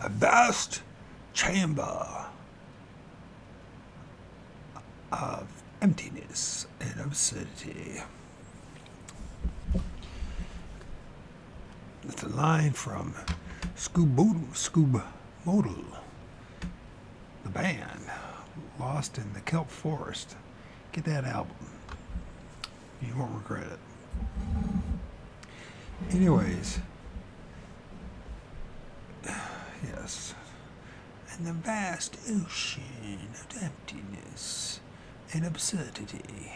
A vast chamber of emptiness and absurdity. It's a line from Scoob Modal, the band, Lost in the Kelp Forest. Get that album. You won't regret it. Anyways, yes. And the vast ocean of emptiness and absurdity,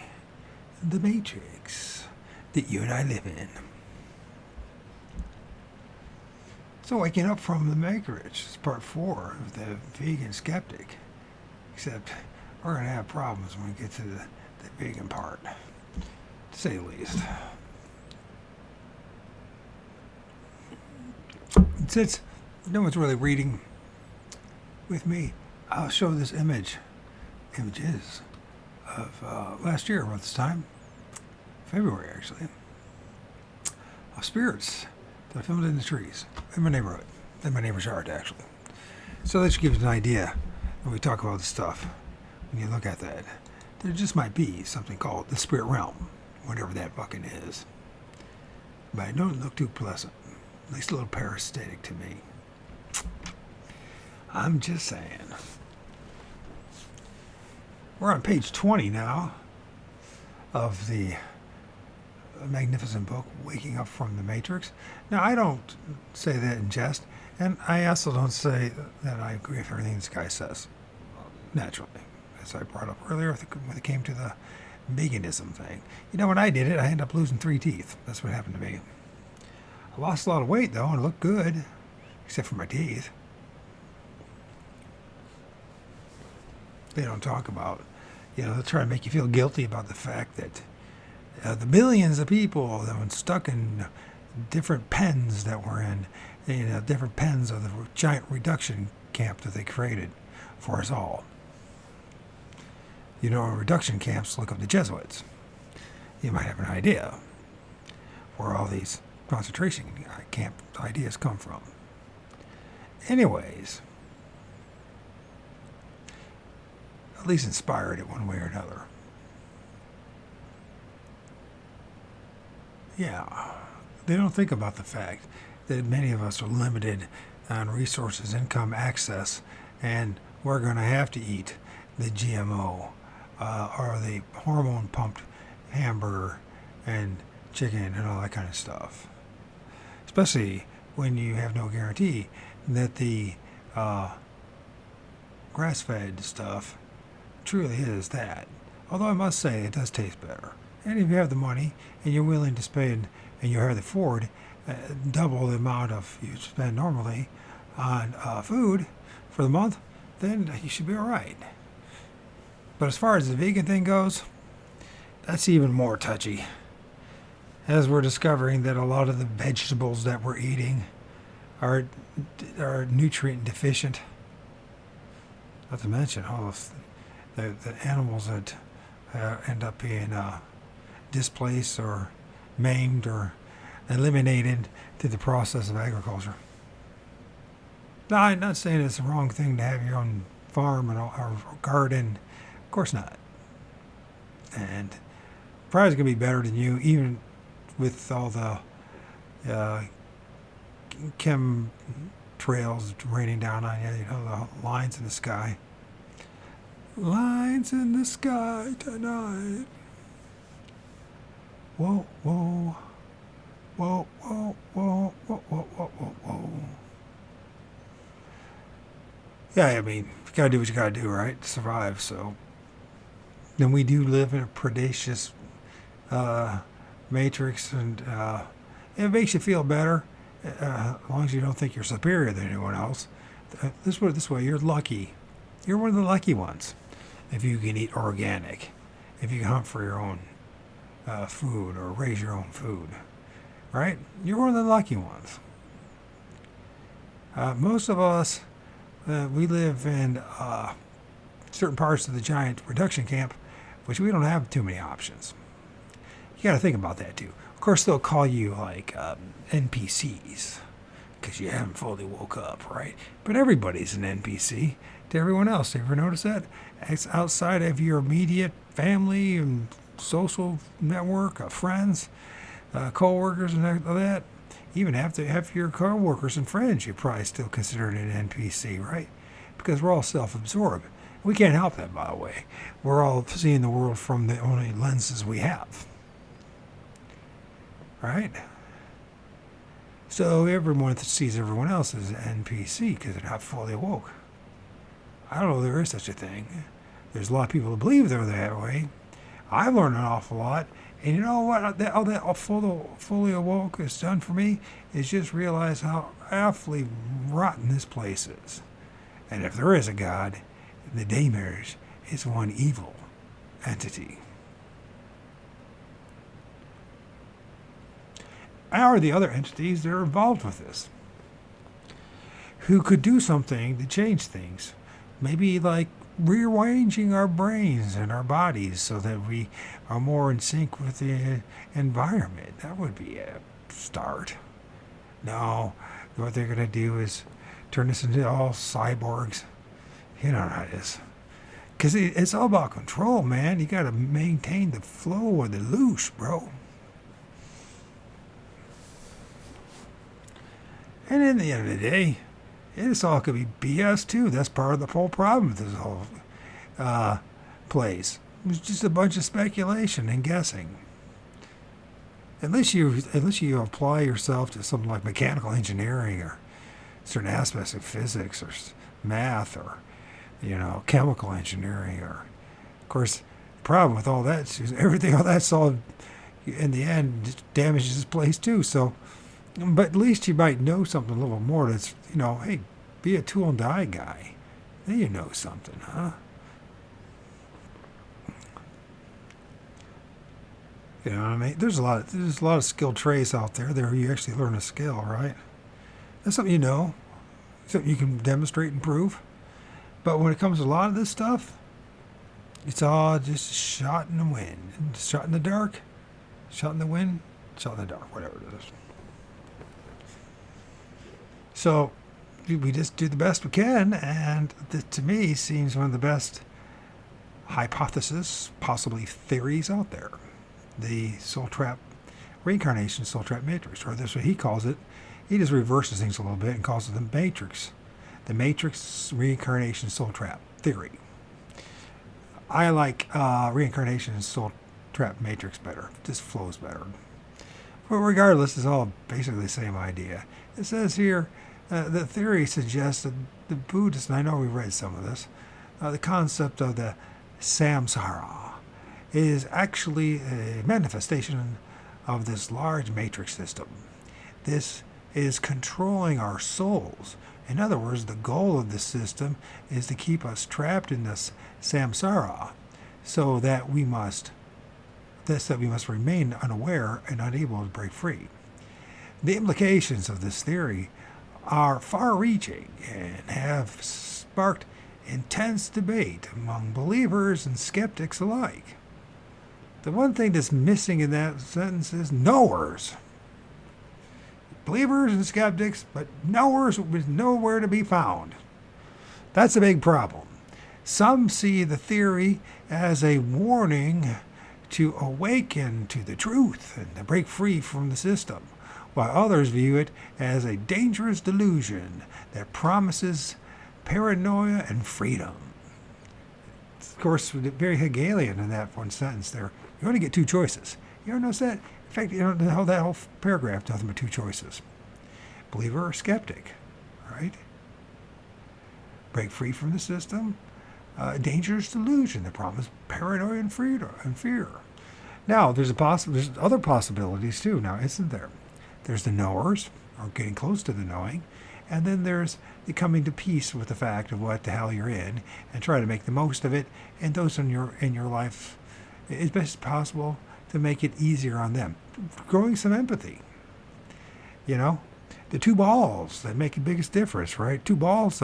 the matrix that you and I live in. So waking up from the matrix is part 4 of the vegan skeptic. Except we're going to have problems when we get to the vegan part, to say the least. And since no one's really reading with me, I'll show this images of last year around this time, February actually, of spirits that I filmed in the trees in my neighborhood, in my neighbor's yard actually. So that should give you an idea when we talk about this stuff. When you look at that, there just might be something called the spirit realm, whatever that fucking is. But it don't look too pleasant, at least a little parasitic to me. I'm just saying. We're on page 20 now of the magnificent book, Waking Up from the Matrix. Now, I don't say that in jest, and I also don't say that I agree with everything this guy says, naturally, as I brought up earlier when it came to the veganism thing. You know, when I did it, I ended up losing 3 teeth. That's what happened to me. I lost a lot of weight, though, and looked good, except for my teeth. They don't talk about, they'll try to make you feel guilty about the fact that the billions of people that were stuck in different pens that were in, different pens of the giant reduction camp that they created for us all. Reduction camps, look up the Jesuits. You might have an idea where all these concentration camp ideas come from. Anyways, at least inspired it one way or another. Yeah, they don't think about the fact that many of us are limited on resources, income, access, and we're going to have to eat the GMO or the hormone-pumped hamburger and chicken and all that kind of stuff. Especially when you have no guarantee that the grass-fed stuff truly is that. Although I must say it does taste better. And if you have the money and you're willing to spend and you have the afford double the amount of you spend normally on food for the month, then you should be all right. But as far as the vegan thing goes, that's even more touchy. As we're discovering that a lot of the vegetables that we're eating are nutrient deficient. Not to mention all of the animals that end up being displaced or maimed or eliminated through the process of agriculture. Now, I'm not saying it's the wrong thing to have your own farm or garden. Of course not. And probably going to be better than you, even with all the chem trails raining down on you, the lines in the sky. Lines in the sky tonight. Whoa, whoa. Whoa, whoa, whoa, whoa, whoa, whoa, whoa, whoa. Yeah, I mean, you gotta do what you gotta do, right, to survive, so. Then we do live in a predacious matrix, and it makes you feel better, as long as you don't think you're superior than anyone else. Let's put it this way, you're lucky. You're one of the lucky ones. If you can eat organic, if you can hunt for your own food or raise your own food, right? You're one of the lucky ones. Most of us, we live in certain parts of the giant reduction camp, which we don't have too many options. You got to think about that too. Of course, they'll call you like NPCs, because you haven't fully woke up, right? But everybody's an NPC to everyone else. You ever notice that? It's outside of your immediate family and social network of friends, co-workers, and all that. Even have your co-workers and friends, you probably still consider it an NPC, right? Because we're all self-absorbed. We can't help that, by the way. We're all seeing the world from the only lenses we have, right? So everyone sees everyone else as an NPC because they're not fully woke. I don't know if there is such a thing. There's a lot of people who believe they're that way. I've learned an awful lot. And you know what? All that fully awoke has done for me is just realize how awfully rotten this place is. And if there is a God, the Daymers is one evil entity. Are the other entities that are involved with this, who could do something to change things? Maybe like rearranging our brains and our bodies so that we are more in sync with the environment. That would be a start. No, what they're going to do is turn us into all cyborgs. You know how it is. Because it's all about control, man. You got to maintain the flow of the loose, bro. And in the end of the day, it's all could be BS too. That's part of the whole problem with this whole place. It's just a bunch of speculation and guessing. Unless you apply yourself to something like mechanical engineering or certain aspects of physics or math or chemical engineering, or of course the problem with all that is all that's all in the end damages this place too. So. But at least you might know something a little more. That's, hey, be a tool and die guy. Then you know something, huh? You know what I mean? There's a lot of skilled trades out there where you actually learn a skill, right? That's something something you can demonstrate and prove. But when it comes to a lot of this stuff, it's all just shot in the wind, shot in the dark, shot in the wind, shot in the dark, whatever it is. So we just do the best we can, and to me seems one of the best hypotheses, possibly theories out there. The soul trap, reincarnation soul trap matrix, or that's what he calls it. He just reverses things a little bit and calls it the matrix. The matrix reincarnation soul trap theory. I like reincarnation soul trap matrix better. It just flows better. But regardless, it's all basically the same idea. It says here, the theory suggests that the Buddhists, and I know we read some of this, the concept of the samsara is actually a manifestation of this large matrix system. This is controlling our souls. In other words, the goal of the system is to keep us trapped in this samsara, so that we must remain unaware and unable to break free. The implications of this theory are far-reaching and have sparked intense debate among believers and skeptics alike. The one thing that's missing in that sentence is knowers. Believers and skeptics, but knowers was nowhere to be found. That's a big problem. Some see the theory as a warning to awaken to the truth and to break free from the system, while others view it as a dangerous delusion that promises paranoia and freedom. Of course, very Hegelian in that one sentence there. You only get two choices. You ever notice that? In fact, that whole paragraph, nothing but two choices. Believer or skeptic, right? Break free from the system. Dangerous delusion that promises paranoia and freedom and fear. Now, there's other possibilities too. Now, isn't there? There's the knowers, or getting close to the knowing, and then there's the coming to peace with the fact of what the hell you're in, and try to make the most of it. And those in your life, as best as possible, to make it easier on them. Growing some empathy. The two balls that make the biggest difference, right? Two balls,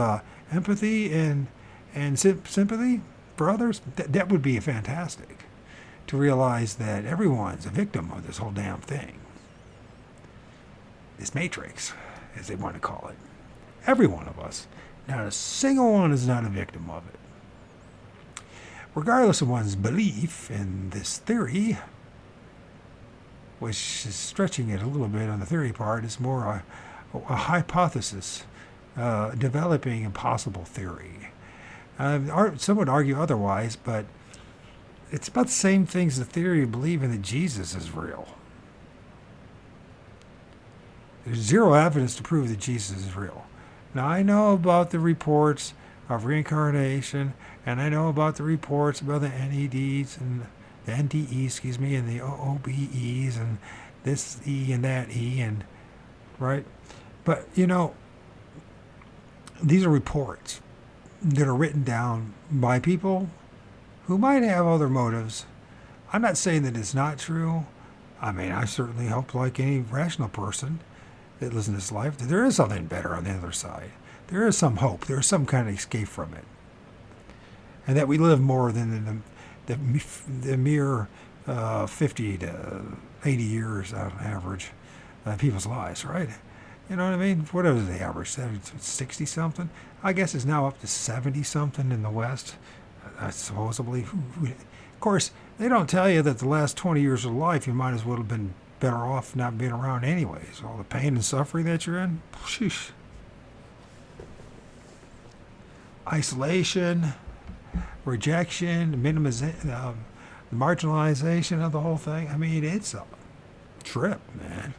empathy and sympathy for others. That would be fantastic. To realize that everyone's a victim of this whole damn thing. This matrix. as they want to call it. Every one of us. Not a single one is not a victim of it. Regardless of one's belief in this theory, which is stretching it a little bit on the theory part, is more a hypothesis, developing a possible theory. Some would argue otherwise, but it's about the same things the theory of believing that Jesus is real. There's zero evidence to prove that Jesus is real. Now, I know about the reports of reincarnation, and I know about the reports about the NEDs and the NDEs, and the OBEs, and this E and that E, and right? But, these are reports that are written down by people who might have other motives. I'm not saying that it's not true. I mean, I certainly hope, like any rational person that lives in this life, that there is something better on the other side. There is some hope. There is some kind of escape from it. And that we live more than the mere 50 to 80 years on average people's lives, right? You know what I mean? Whatever the average, 60 something. I guess it's now up to 70 something in the West, supposedly. Of course, they don't tell you that the last 20 years of life you might as well have been better off not being around anyways. All the pain and suffering that you're in. Sheesh. Isolation, rejection, minimization, marginalization of the whole thing. I mean, it's a trip, man.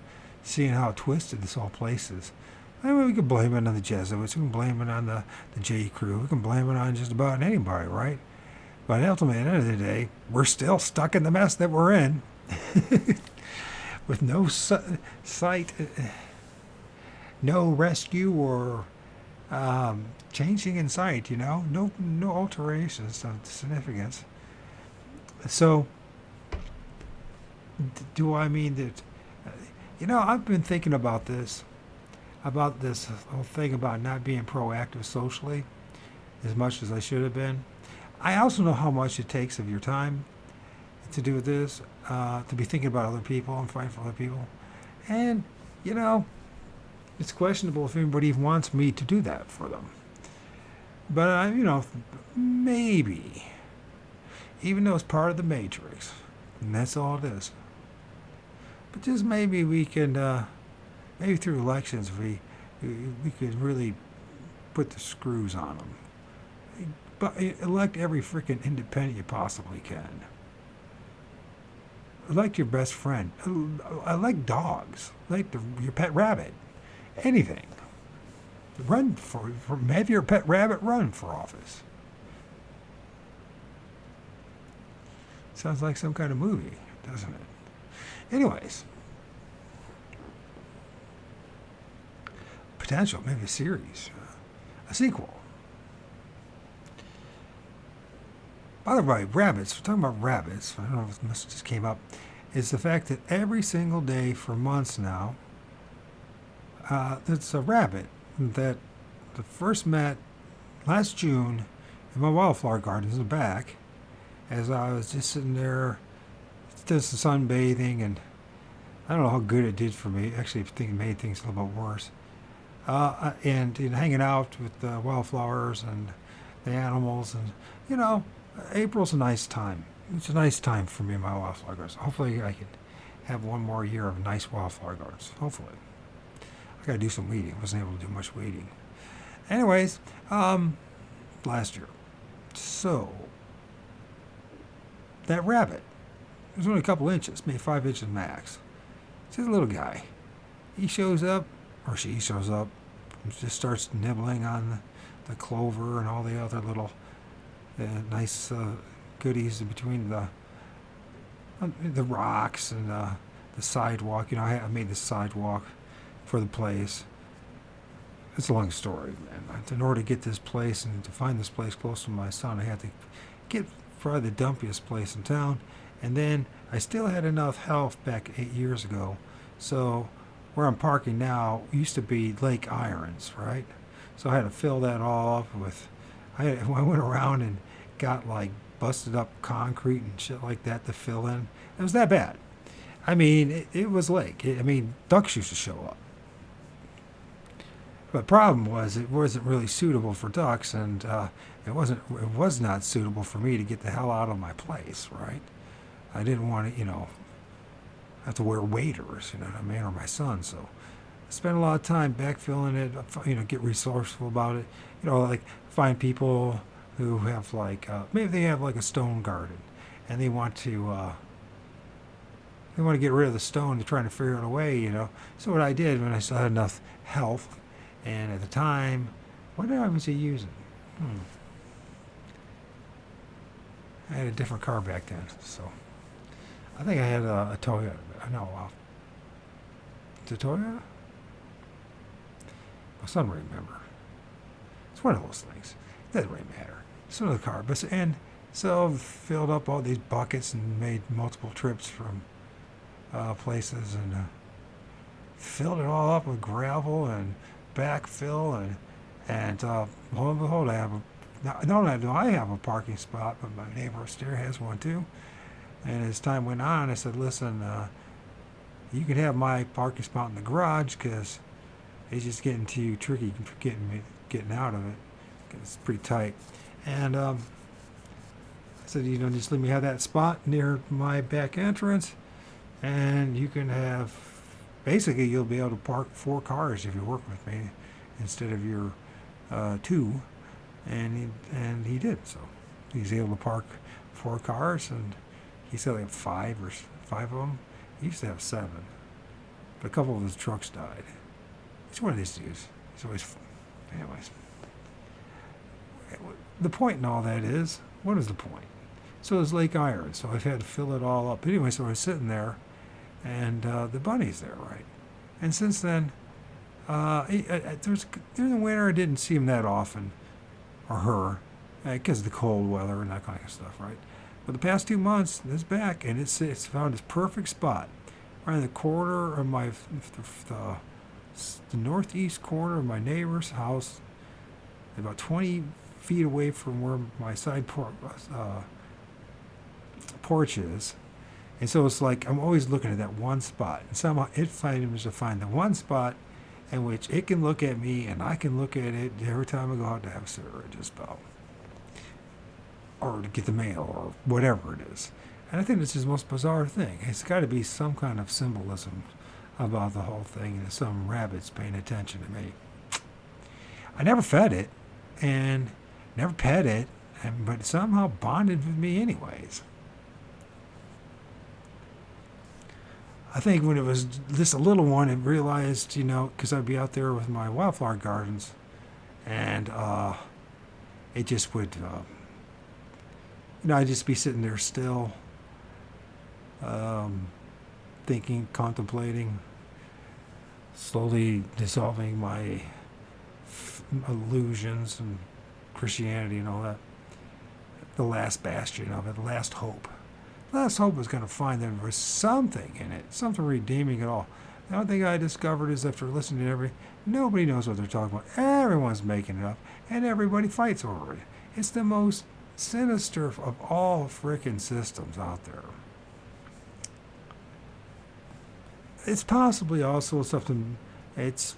Seeing how twisted this whole place is. I mean, we can blame it on the Jesuits. We can blame it on the J. Crew. We can blame it on just about anybody, right? But ultimately, at the end of the day, we're still stuck in the mess that we're in. With no sight, no rescue or changing in sight, no alterations of significance. So, do I mean that, I've been thinking about this whole thing about not being proactive socially as much as I should have been. I also know how much it takes of your time to do this, to be thinking about other people and fighting for other people. And, it's questionable if anybody even wants me to do that for them. But, maybe, even though it's part of the matrix, and that's all it is. But just maybe we can, maybe through elections, we could really put the screws on them. But elect every freaking independent you possibly can. Elect your best friend. Elect dogs. Elect your pet rabbit. Anything. Have your pet rabbit run for office. Sounds like some kind of movie, doesn't it? Anyways. Potential, maybe a series. A sequel. By the way, rabbits, we're talking about rabbits, I don't know if this just came up, is the fact that every single day for months now, there's a rabbit that I first met last June in my wildflower gardens in the back, as I was just sitting there, just sunbathing, and I don't know how good it did for me. Actually, I think it made things a little bit worse. And hanging out with the wildflowers and the animals, and April's a nice time. It's a nice time for me in my wildflower gardens. Hopefully I can have one more year of nice wildflower gardens. Hopefully. I gotta do some weeding. I wasn't able to do much weeding. Anyways, last year. So, that rabbit, it was only a couple inches, maybe 5 inches max. It's just a little guy. He shows up, or she shows up, and just starts nibbling on the clover and all the other little nice goodies in between the rocks and the sidewalk. I made the sidewalk for the place. It's a long story, man. In order to get this place and to find this place close to my son, I had to get probably the dumpiest place in town. And then I still had enough health back 8 years ago. So where I'm parking now used to be Lake Irons, right? So I had to fill that all up with, I went around and got like busted up concrete and shit like that to fill in. It was that bad. I mean, it was lake. Ducks used to show up. But the problem was it wasn't really suitable for ducks, and it was not suitable for me to get the hell out of my place, right? I didn't want to, have to wear waders, you know what I mean, or my son. So I spent a lot of time backfilling it, get resourceful about it, like find people who have maybe they have like a stone garden, and they want to get rid of the stone. They're trying to figure out a way, So what I did when I still had enough health, and at the time, what did I was using? I had a different car back then, so I think I had a Toyota. No, the Toyota. My son will remember. It's one of those things. It doesn't really matter. It's another car, and so I filled up all these buckets and made multiple trips from places, and filled it all up with gravel and backfill, and lo and behold, I have not only do I have a parking spot, but my neighbor upstairs has one too. And as time went on, I said, listen, you can have my parking spot in the garage because it's just getting too tricky getting out of it. It's pretty tight. And I said, just let me have that spot near my back entrance, and you can have, basically you'll be able to park 4 cars if you work with me instead of your 2. And he did. So he's able to park 4 cars, and he said like 5 of them. He used to have 7, but a couple of his trucks died. He's one of these dudes. He's always, anyways. The point in all that is, what is the point? So it's Lake Iron, so I've had to fill it all up. Anyway, so I was sitting there, and the bunny's there, right? And since then, during the winter, I didn't see him that often, or her, because of the cold weather and that kind of stuff, right? But the past 2 months, it's back, and it's found its perfect spot, right in the corner of the northeast corner of my neighbor's house, about 20 feet away from where my side porch is. And so it's like I'm always looking at that one spot, and somehow it manages to find the one spot in which it can look at me and I can look at it every time I go out to have cigarette, just about, or to get the mail or whatever it is. And I think this is the most bizarre thing. It's got to be some kind of symbolism about the whole thing, and some rabbits paying attention to me. I never fed it and never pet it, but it somehow bonded with me anyways. I think when it was just a little one, it realized, because I'd be out there with my wildflower gardens, and it just would, I'd just be sitting there still, thinking, contemplating, slowly dissolving my illusions and Christianity and all that. The last bastion of it, the last hope. The last hope was going to find that there was something in it, something redeeming at all. The only thing I discovered is after listening to nobody knows what they're talking about. Everyone's making it up, and everybody fights over it. It's the most sinister of all frickin' systems out there. It's possibly also something, it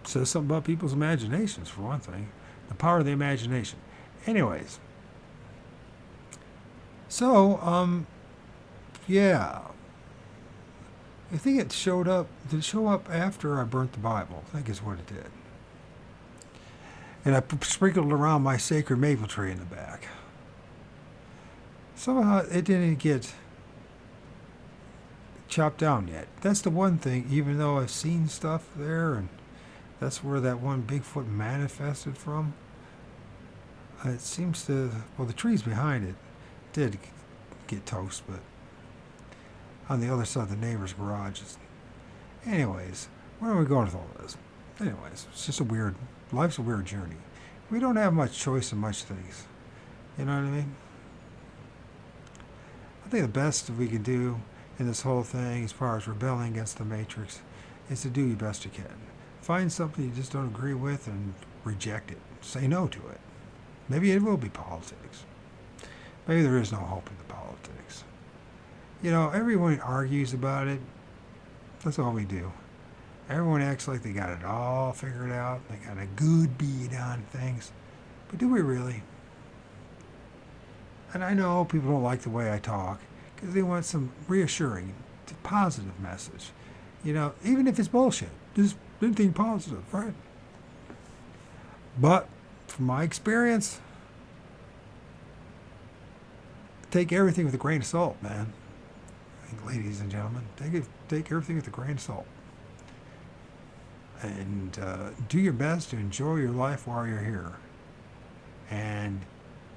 says something about people's imaginations, for one thing. The power of the imagination. Anyways. So, yeah. I think it showed up. Did it show up after I burnt the Bible? I think is what it did. And I sprinkled around my sacred maple tree in the back. Somehow it didn't get chopped down yet. That's the one thing, even though I've seen stuff there, and that's where that one Bigfoot manifested from. It seems to, the trees behind it did get toast, but on the other side of the neighbor's garage. Anyways, where are we going with all this? Anyways, it's just life's a weird journey. We don't have much choice in much things. You know what I mean? I think the best we can do in this whole thing, as far as rebelling against the Matrix, is to do your best you can. Find something you just don't agree with and reject it. Say no to it. Maybe it will be politics. Maybe there is no hope in the politics. Everyone argues about it. That's all we do. Everyone acts like they got it all figured out. They got a good bead on things. But do we really? And I know people don't like the way I talk because they want some reassuring, positive message. Even if it's bullshit, just anything positive, right? But from my experience, take everything with a grain of salt, man. Ladies and gentlemen, take everything with a grain of salt. And do your best to enjoy your life while you're here. And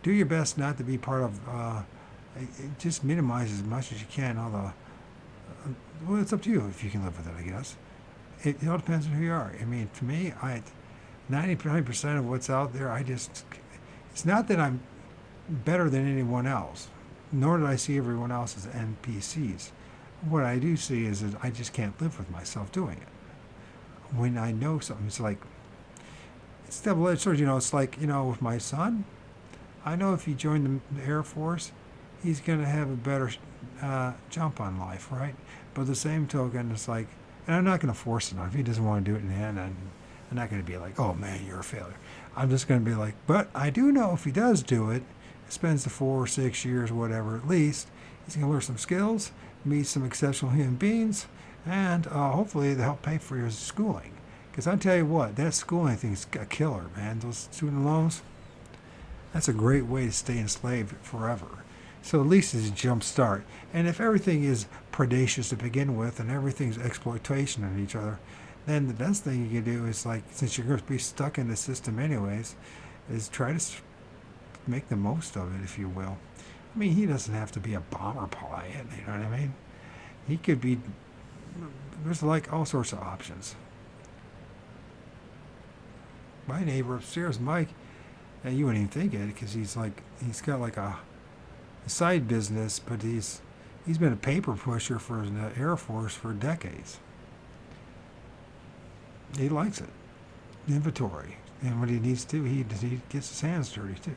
do your best not to be part of, just minimize as much as you can all the, well, it's up to you if you can live with it, I guess. It all depends on who you are. I mean, to me, 99% of what's out there, it's not that I'm better than anyone else, nor did I see everyone else as NPCs. What I do see is that I just can't live with myself doing it. When I know something, it's double-edged sword. It's like, with my son, I know if he joined the Air Force, he's going to have a better jump on life, right? But the same token, it's like, and I'm not going to force it on. If he doesn't want to do it in the end, I'm not going to be like, oh man, you're a failure. I'm just going to be like, but I do know if he does do it, spends the 4 or 6 years, whatever, at least, he's going to learn some skills, meet some exceptional human beings, and hopefully they'll help pay for his schooling. Because I tell you what, that schooling thing's a killer, man. Those student loans, that's a great way to stay enslaved forever. So at least it's a jump start. And if everything is predacious to begin with and everything's exploitation of each other, then the best thing you can do is, like, since you're going to be stuck in the system anyways, is try to make the most of it, if you will. I mean, he doesn't have to be a bomber pilot, you know what I mean? He could be, there's like all sorts of options. My neighbor upstairs, Mike, and you wouldn't even think it because he's got like a side business, but he's been a paper pusher for the Air Force for decades. He likes it, inventory, and when he needs to, he gets his hands dirty too.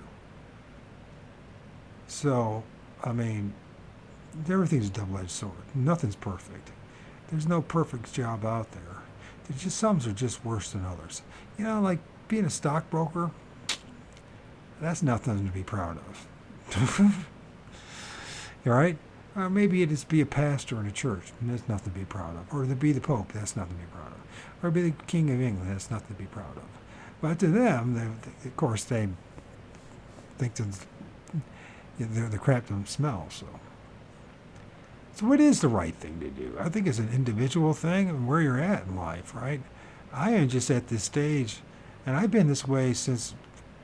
So, I mean, everything's a double-edged sword. Nothing's perfect. There's no perfect job out there. Some are just worse than others. Like being a stockbroker, that's nothing to be proud of. All right? Or maybe it is be a pastor in a church, and that's nothing to be proud of. Or to be the Pope, that's nothing to be proud of. Or be the King of England, that's nothing to be proud of. But to them, of course, they think that the crap doesn't smell, so what is the right thing to do? I think it's an individual thing and where you're at in life, right? I am just at this stage, and I've been this way since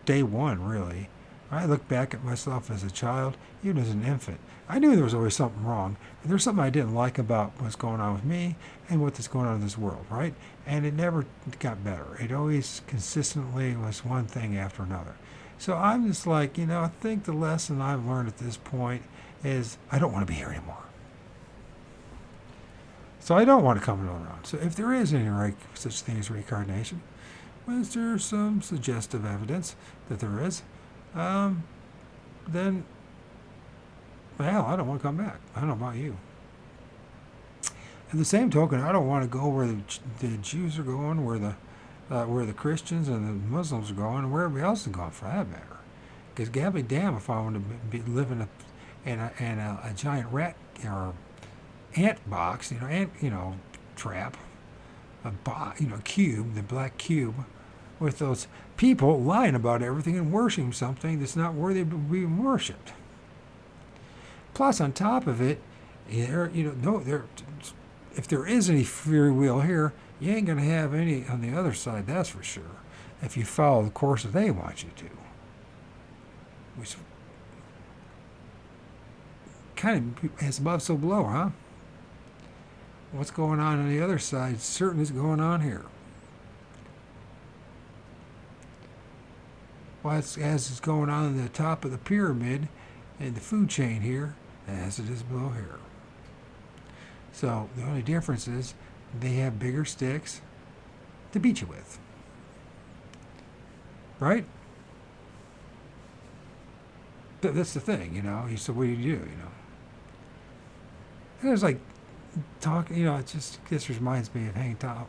day one, really. I look back at myself as a child, even as an infant. I knew there was always something wrong, and there's something I didn't like about what's going on with me and what's going on in this world, right? And it never got better. It always consistently was one thing after another. So I'm just like, I think the lesson I've learned at this point is I don't want to be here anymore. So I don't want to come around. So if there is any such thing as reincarnation, well, there's some suggestive evidence that there is, then, well, I don't want to come back. I don't know about you. At the same token, I don't want to go where the Jews are going, where the Christians and the Muslims are going, and where everybody else is going, for that matter. Because God be damn if I want to be living in a giant rat or ant box, trap, cube, the black cube, with those people lying about everything and worshiping something that's not worthy of being worshipped. Plus, on top of it, if there is any free will here, you ain't going to have any on the other side, that's for sure, if you follow the course that they want you to. Which kind of as above, so below, huh? What's going on the other side certainly is going on here. Well, as it's going on in the top of the pyramid and the food chain here, as it is below here. So the only difference is they have bigger sticks to beat you with. Right? That's the thing, So what do you do, And there's like talking, it just reminds me of hanging top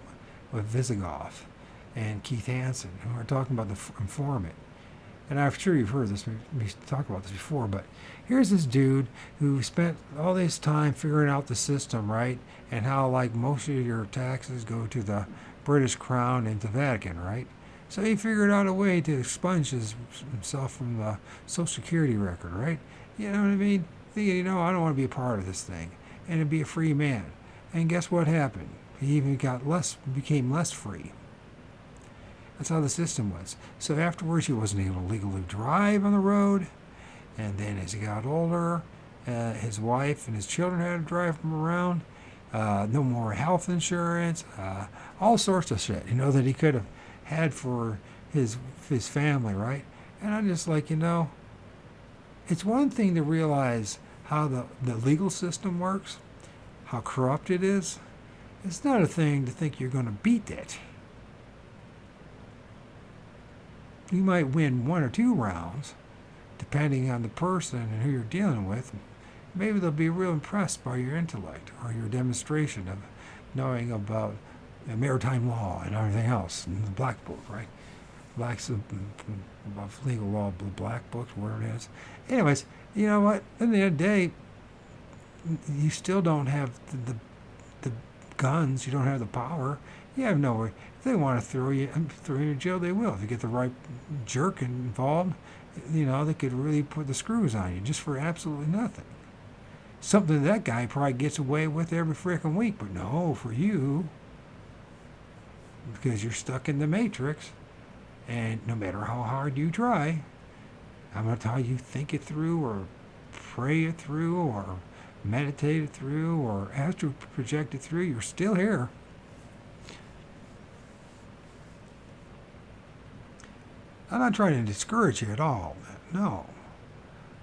with Visigoth and Keith Hansen, who are talking about the informant. And I'm sure you've heard this, me talk about this before, but here's this dude who spent all this time figuring out the system, right? And how, like, most of your taxes go to the British Crown and the Vatican, right? So he figured out a way to expunge himself from the Social Security record, right? You know what I mean? Thinking, I don't want to be a part of this thing, and to be a free man. And guess what happened? He even became less free. That's how the system was. So afterwards, he wasn't able to legally drive on the road. And then as he got older, his wife and his children had to drive him around. No more health insurance. All sorts of shit, that he could have had for his family, right? And I'm just like, it's one thing to realize how the legal system works, how corrupt it is. It's not a thing to think you're going to beat that. You might win 1 or 2 rounds, depending on the person and who you're dealing with. Maybe they'll be real impressed by your intellect or your demonstration of knowing about maritime law and everything else, and the Black Book, right? Of legal law, the Black Books, whatever it is. Anyways, you know what? At the end of the day, you still don't have the guns. You don't have the power. You have nowhere. If they want to throw you in jail, they will. If you get the right jerk involved, they could really put the screws on you just for absolutely nothing. Something that guy probably gets away with every freaking week, but no, for you, because you're stuck in the matrix, and no matter how hard you try, no matter how you think it through, or pray it through, or meditate it through, or astral project it through, you're still here. I'm not trying to discourage you at all, no.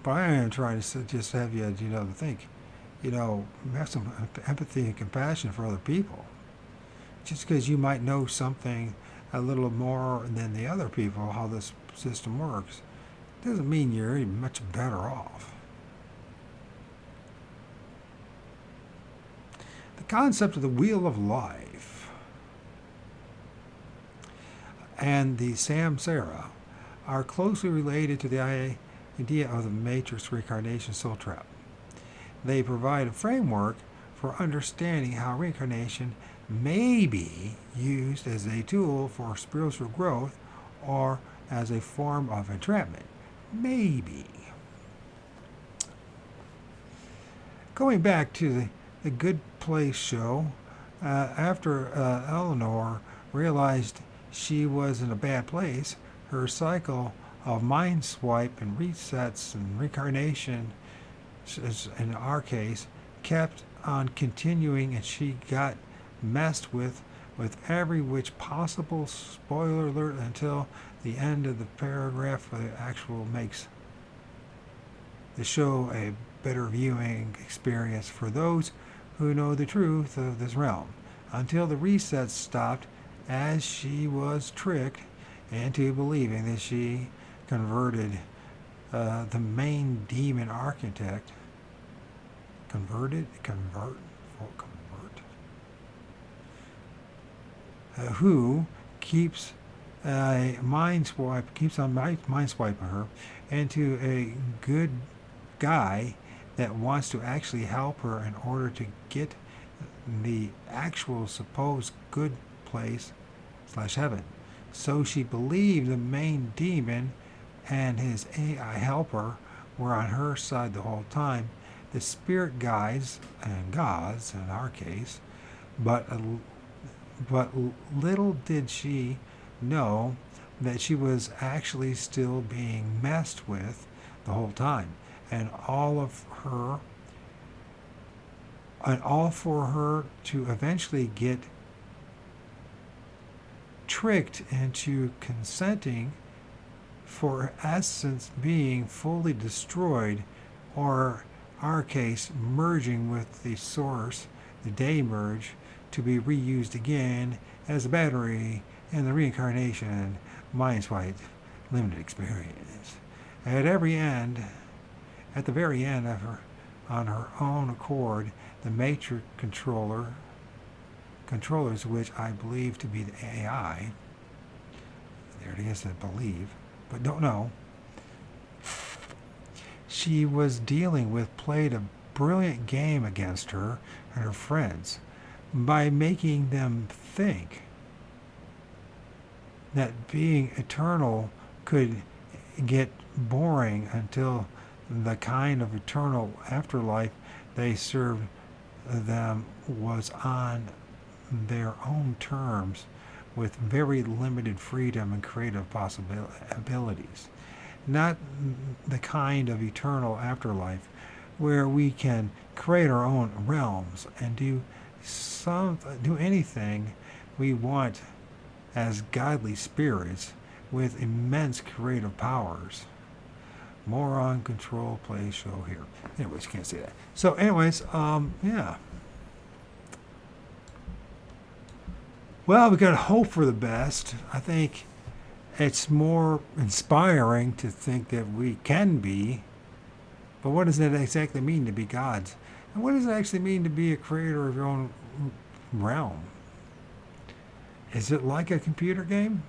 But I am trying to just have you, to think, have some empathy and compassion for other people. Just because you might know something a little more than the other people, how this system works, doesn't mean you're any much better off. The concept of the Wheel of Life and the Samsara are closely related to the idea of the Matrix reincarnation soul trap. They provide a framework for understanding how reincarnation may be used as a tool for spiritual growth or as a form of entrapment. Maybe. Going back to the Good Place show, after Eleanor realized she was in a bad place, her cycle of mind swipe and resets and reincarnation, in our case, kept on continuing, and she got messed with every which possible spoiler alert until the end of the paragraph actual makes the show a better viewing experience for those who know the truth of this realm. Until the resets stopped, as she was tricked into believing that she converted the main demon architect, who keeps keeps on mind swiping her into a good guy that wants to actually help her in order to get the actual supposed good place / heaven. So she believed the main demon and his AI helper were on her side the whole time. The spirit guides and gods, in our case, but little did she know that she was actually still being messed with the whole time, and all for her to eventually get tricked into consenting for her essence being fully destroyed, or our case merging with the source, the day merge, to be reused again as a battery in the reincarnation mind swipe limited experience. At the very end of her, on her own accord, the matrix controller controllers, which I believe to be the AI. There it is, I believe, but don't know. She was dealing with played a brilliant game against her and her friends by making them think that being eternal could get boring until the kind of eternal afterlife they served them was on their own terms with very limited freedom and creative abilities. Not the kind of eternal afterlife where we can create our own realms and do anything we want as godly spirits with immense creative powers. More on control play show here. Anyways, can't say that. So, anyways, yeah. Well, we got to hope for the best. I think it's more inspiring to think that we can be. But what does it exactly mean to be gods? And what does it actually mean to be a creator of your own realm? Is it like a computer game?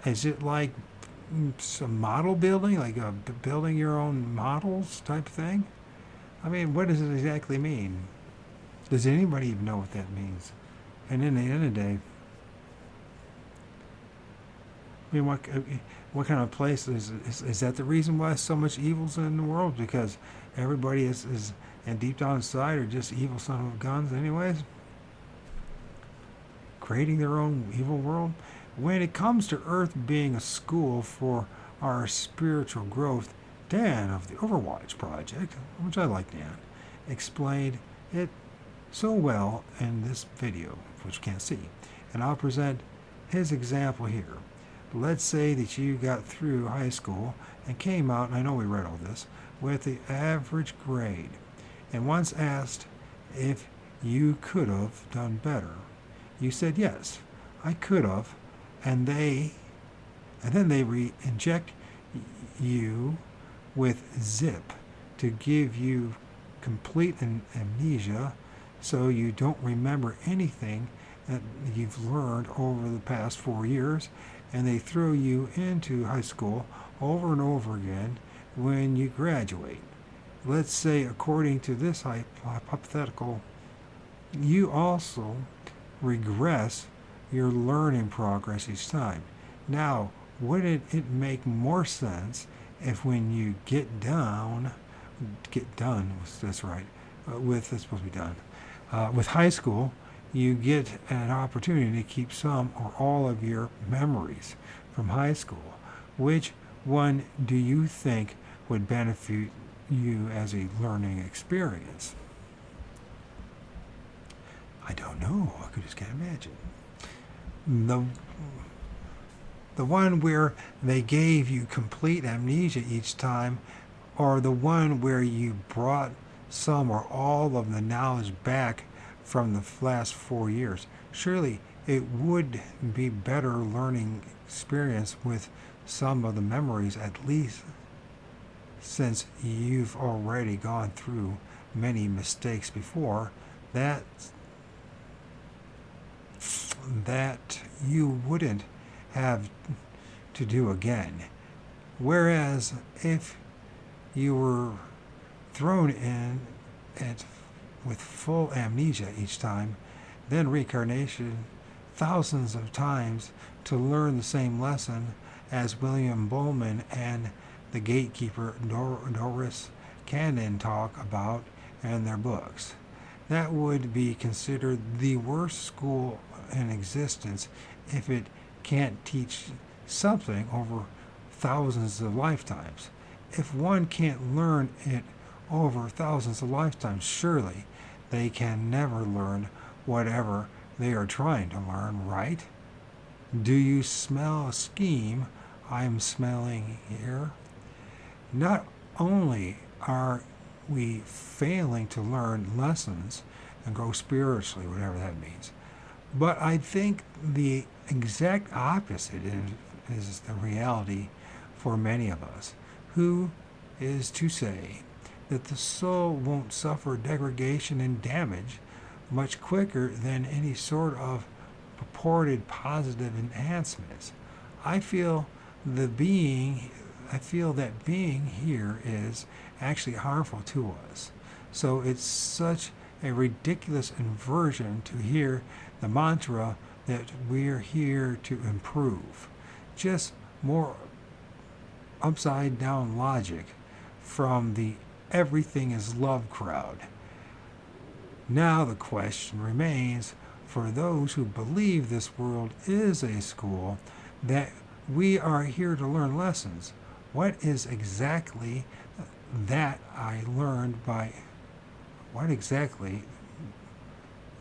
Is it like some model building, like building your own models type thing? I mean, what does it exactly mean? Does anybody even know what that means? And in the end of the day, I mean, what kind of place is that? The reason why so much evil's in the world? Because everybody is and deep down inside are just evil son of guns, anyways. Creating their own evil world. When it comes to Earth being a school for our spiritual growth, Dan of the Overwatch Project, which I like Dan, explained it so well in this video, which you can't see. And I'll present his example here. Let's say that you got through high school and came out, and I know we read all this, with the average grade, and once asked if you could have done better. You said, yes, I could have, and then they inject you with zip to give you complete amnesia so you don't remember anything that you've learned over the past 4 years, and they throw you into high school over and over again when you graduate. Let's say, according to this hypothetical, you also regress your learning progress each time. Now, wouldn't it make more sense if when you get done, that's right, that's supposed to be done, with high school, you get an opportunity to keep some or all of your memories from high school. Which one do you think would benefit you as a learning experience? I don't know. I just can't imagine. The one where they gave you complete amnesia each time, or the one where you brought some or all of the knowledge back from the last 4 years. Surely it would be better learning experience with some of the memories, at least, since you've already gone through many mistakes before that you wouldn't have to do again. Whereas if you were thrown in it with full amnesia each time, then reincarnation thousands of times to learn the same lesson as William Bowman and the gatekeeper Doris Cannon talk about in their books. That would be considered the worst school in existence if it can't teach something over thousands of lifetimes. If one can't learn it over thousands of lifetimes, surely they can never learn whatever they are trying to learn, right? Do you smell a scheme I'm smelling here? Not only are we failing to learn lessons and grow spiritually, whatever that means, but I think the exact opposite is the reality for many of us. Who is to say that the soul won't suffer degradation and damage much quicker than any sort of purported positive enhancements. I feel the being, I feel that being here is actually harmful to us. So it's such a ridiculous inversion to hear the mantra that we're here to improve. Just more upside down logic from the everything is love crowd. Now the question remains for those who believe this world is a school that we are here to learn lessons. What is exactly that I learned by what exactly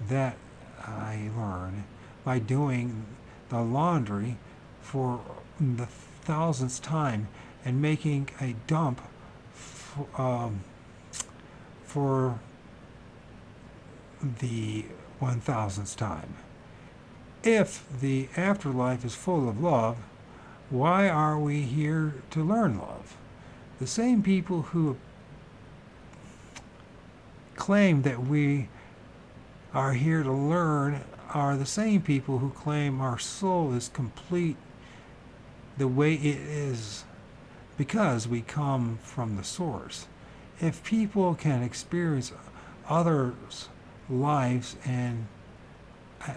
that I learned by doing the laundry for the thousandth time and making a dump for the 1000th time. If the afterlife is full of love, why are we here to learn love? The same people who claim that we are here to learn are the same people who claim our soul is complete the way it is because we come from the source. If people can experience others' lives and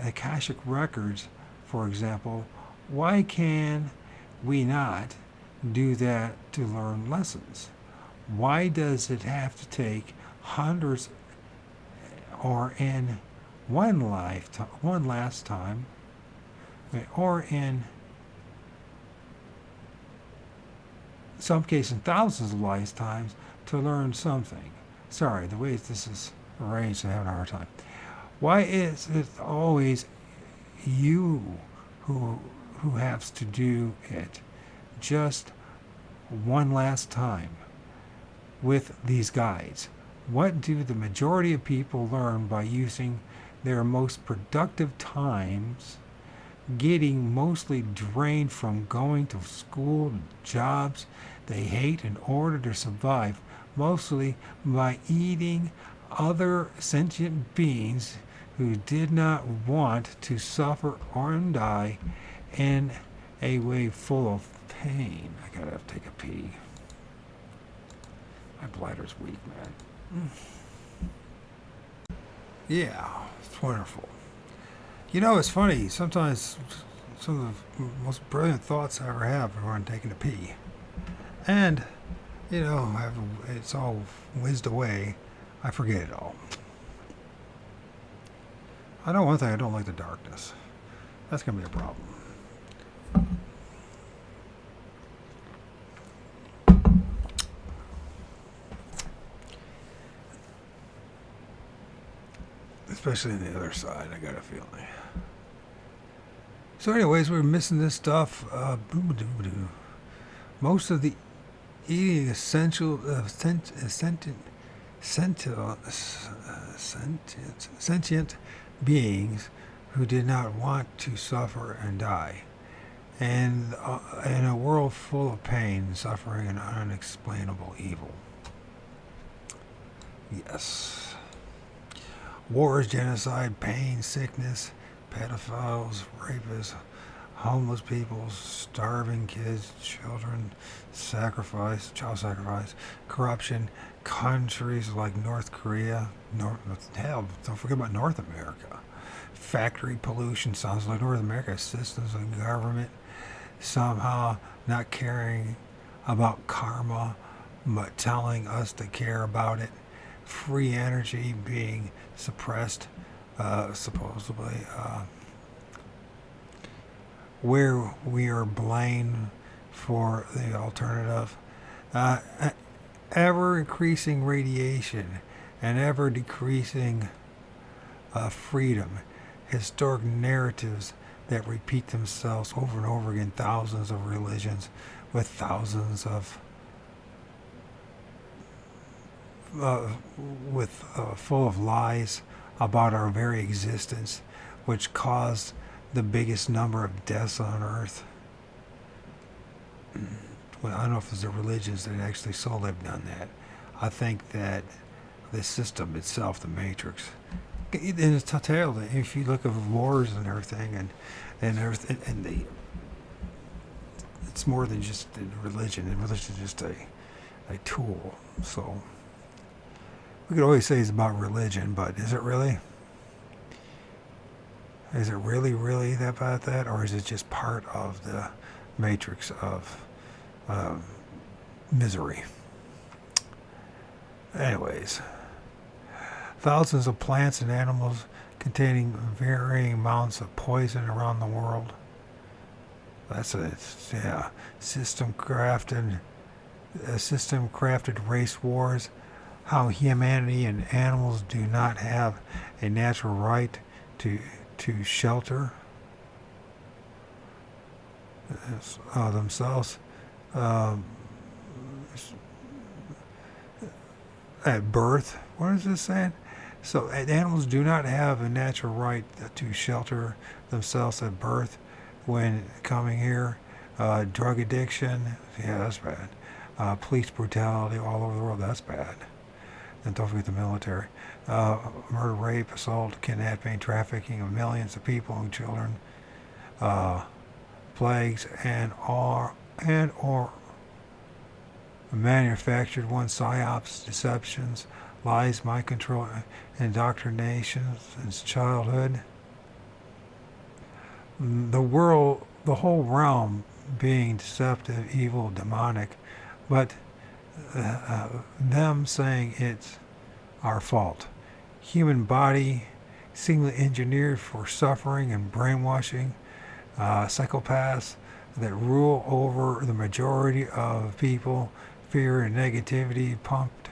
Akashic records, for example, why can we not do that to learn lessons? Why does it have to take hundreds or in one lifetime, one last time, or in some cases thousands of lifetimes to learn something? Sorry, the way this is arranged, I'm having a hard time. Why is it always you who has to do it just one last time with these guides? What do the majority of people learn by using their most productive times getting mostly drained from going to school and jobs they hate in order to survive, mostly by eating other sentient beings who did not want to suffer or die in a way full of pain? I gotta take a pee. My bladder's weak, man. Yeah, it's wonderful. You know, it's funny. Sometimes some of the most brilliant thoughts I ever have are when I'm taking a pee. And, you know, it's all whizzed away. I forget it all. I know one thing, I don't like the darkness. That's going to be a problem. Especially on the other side, I got a feeling. So anyways, we're missing this stuff. Most of the eating essential sentient beings who did not want to suffer and die, and in a world full of pain, suffering, and unexplainable evil. Yes. Wars, genocide, pain, sickness, pedophiles, rapists, homeless people, starving kids, children, child sacrifice, corruption, countries like North Korea, hell, don't forget about North America. Factory pollution, sounds like North America, systems of government somehow not caring about karma, but telling us to care about it. Free energy being suppressed, supposedly, where we are blamed for the alternative. Ever increasing radiation and ever decreasing freedom. Historic narratives that repeat themselves over and over again. Thousands of religions with thousands of full of lies about our very existence, which caused the biggest number of deaths on Earth. Well, I don't know if there's the religions that actually solely have done that. I think that the system itself, the Matrix, in its totality, if you look at wars and everything, and it's more than just religion. And religion is just a tool. So we could always say it's about religion, but is it really? Is it really that about that, or is it just part of the matrix of uh, misery? Anyways, thousands of plants and animals containing varying amounts of poison around the world. That's a yeah. System crafted race wars. How humanity and animals do not have a natural right to shelter themselves at birth. What is this saying? So animals do not have a natural right to shelter themselves at birth when coming here. Drug addiction, yeah, that's bad. Police brutality all over the world, that's bad. And don't forget the military. Murder, rape, assault, kidnapping, trafficking of millions of people and children, plagues, and or manufactured one, psyops, deceptions, lies, mind control, indoctrinations since childhood. The whole realm being deceptive, evil, demonic, but them saying it's our fault. Human body seemingly engineered for suffering and brainwashing, psychopaths that rule over the majority of people, fear and negativity pumped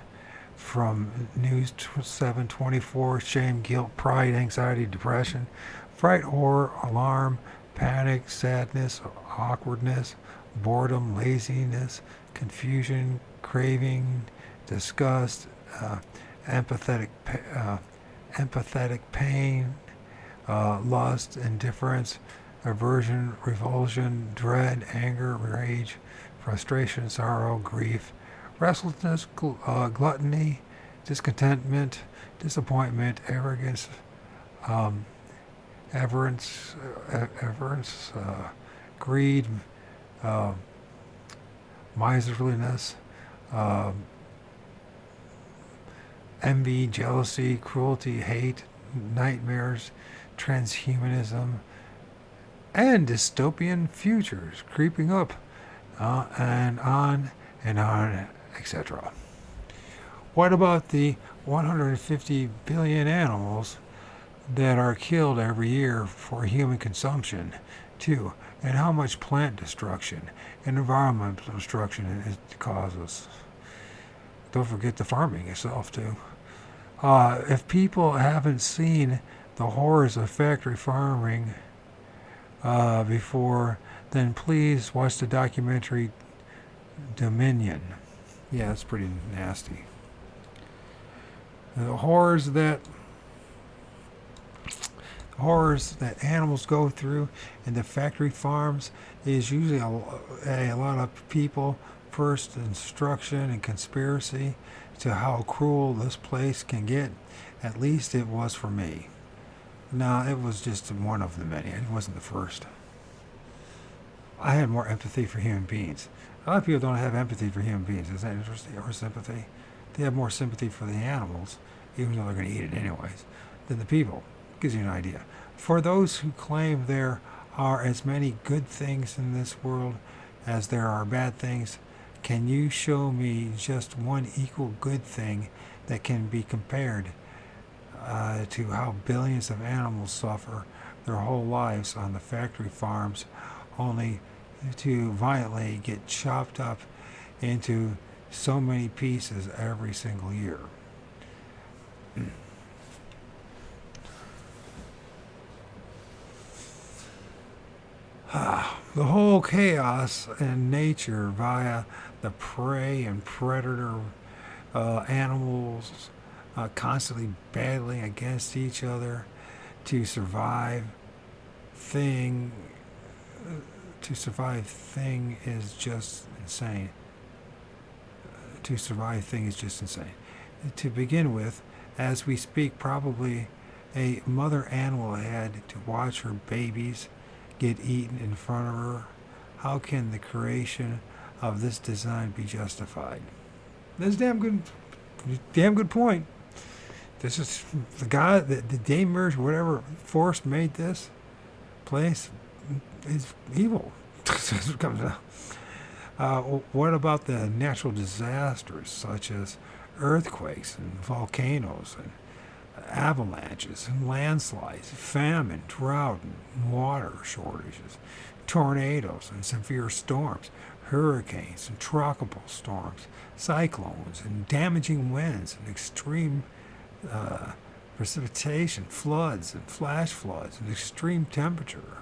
from News 724, shame, guilt, pride, anxiety, depression, fright, horror, alarm, panic, sadness, awkwardness, boredom, laziness, confusion, craving, disgust, empathetic pain, lust, indifference, aversion, revulsion, dread, anger, rage, frustration, sorrow, grief, restlessness, gluttony, discontentment, disappointment, arrogance, avarice, greed, miserliness, envy, jealousy, cruelty, hate, nightmares, transhumanism, and dystopian futures creeping up, and on, etc. What about the 150 billion animals that are killed every year for human consumption, too? And how much plant destruction and environmental destruction it causes? Don't forget the farming itself, too. If people haven't seen the horrors of factory farming before, then please watch the documentary Dominion. Yeah, it's pretty nasty. The horrors that animals go through in the factory farms is usually a lot of people first instruction and conspiracy to how cruel this place can get. At least it was for me. No, it was just one of the many. It wasn't the first. I had more empathy for human beings. A lot of people don't have empathy for human beings. Is that interesting? Or sympathy? They have more sympathy for the animals, even though they're going to eat it anyways, than the people. Gives you an idea. For those who claim there are as many good things in this world as there are bad things, can you show me just one equal good thing that can be compared to how billions of animals suffer their whole lives on the factory farms, only to violently get chopped up into so many pieces every single year? The whole chaos in nature via the prey and predator animals constantly battling against each other to survive thing is just insane. To begin with, as we speak, probably a mother animal had to watch her babies get eaten in front of her, how can the creation of this design be justified? That's damn good point. This is the guy, the Damers, whatever force made this place is evil. That's what comes out. What about the natural disasters such as earthquakes and volcanoes and avalanches and landslides, famine, drought and water shortages, tornadoes and severe storms, hurricanes and tropical storms, cyclones and damaging winds and extreme uh, precipitation, floods and flash floods and extreme temperature,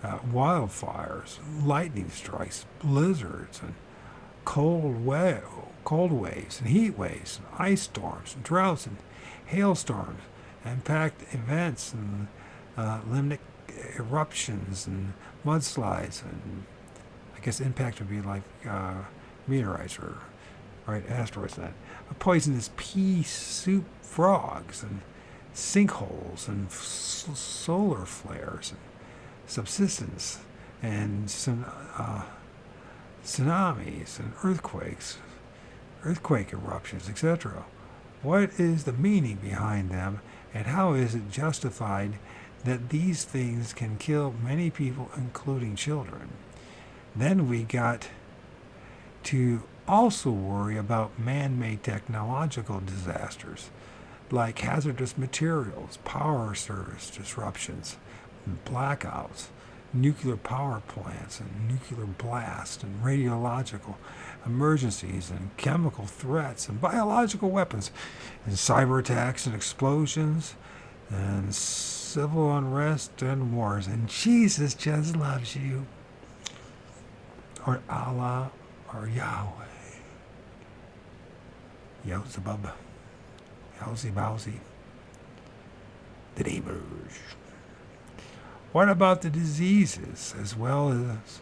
wildfires, lightning strikes, blizzards, and cold waves, and heat waves, and ice storms, and droughts, and hailstorms, impact events, and limnic eruptions, and mudslides, and I guess impact would be like meteorites or right asteroids. That poisonous pea soup frogs, and sinkholes, and solar flares, and subsidence, and tsunamis, and earthquake eruptions, etc. What is the meaning behind them, and how is it justified that these things can kill many people, including children? Then we got to also worry about man-made technological disasters like hazardous materials, power service disruptions, blackouts, nuclear power plants, and nuclear blasts, and radiological emergencies, and chemical threats, and biological weapons, and cyber attacks, and explosions, and civil unrest, and wars. And Jesus just loves you. Or Allah, or Yahweh. Yowzabub. Yowzy Bowsy. The Damers. What about the diseases as well as,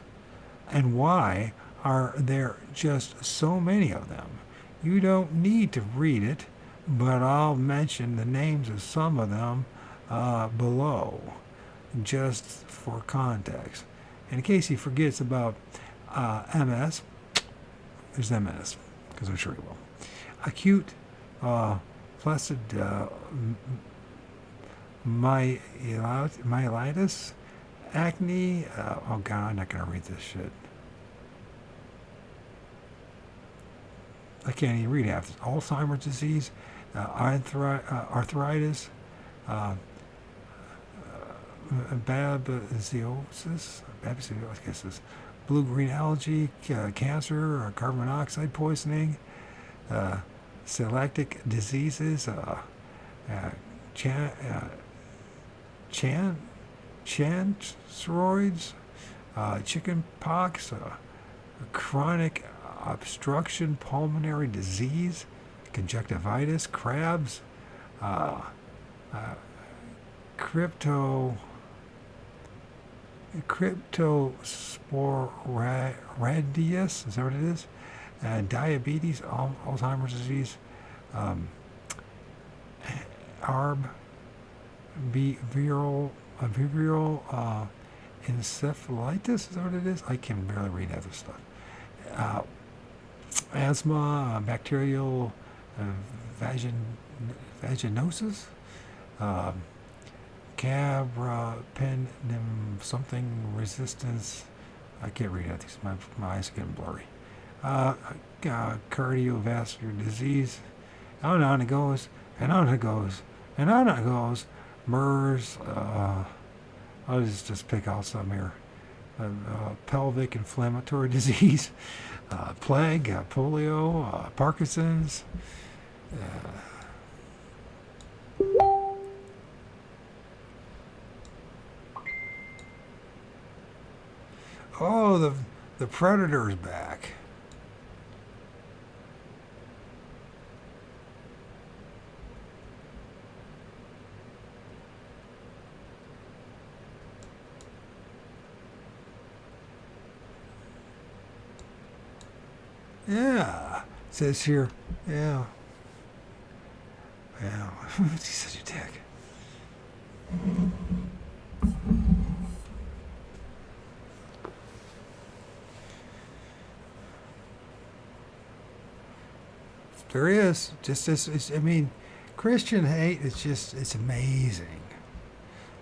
and why are there just so many of them? You don't need to read it, but I'll mention the names of some of them below, just for context. In case he forgets about MS, there's MS, because I'm sure he will. Acute flaccid myelitis, acne. Oh God, I'm not gonna read this shit. I can't even read half this. Alzheimer's disease, arthritis, babesiosis, I guess this, blue-green algae, cancer, carbon monoxide poisoning, celiac diseases, chanceroids, chicken pox, chronic obstruction pulmonary disease, conjunctivitis, crabs, cryptosporadius, is that what it is? Diabetes, Alzheimer's disease, ARB, viral encephalitis, is that what it is? I can barely read other stuff. Asthma, bacterial vaginosis, carbapenem something resistance. I can't read it. My eyes are getting blurry. Cardiovascular disease. On and it goes, and on it goes, and on it goes. MERS. I'll just pick out some here. Pelvic inflammatory disease, plague, polio, Parkinson's. Oh, the Predator's back. Yeah, it says here, yeah. Yeah, he's such a dick. There is just this. I mean, Christian hate. It's amazing.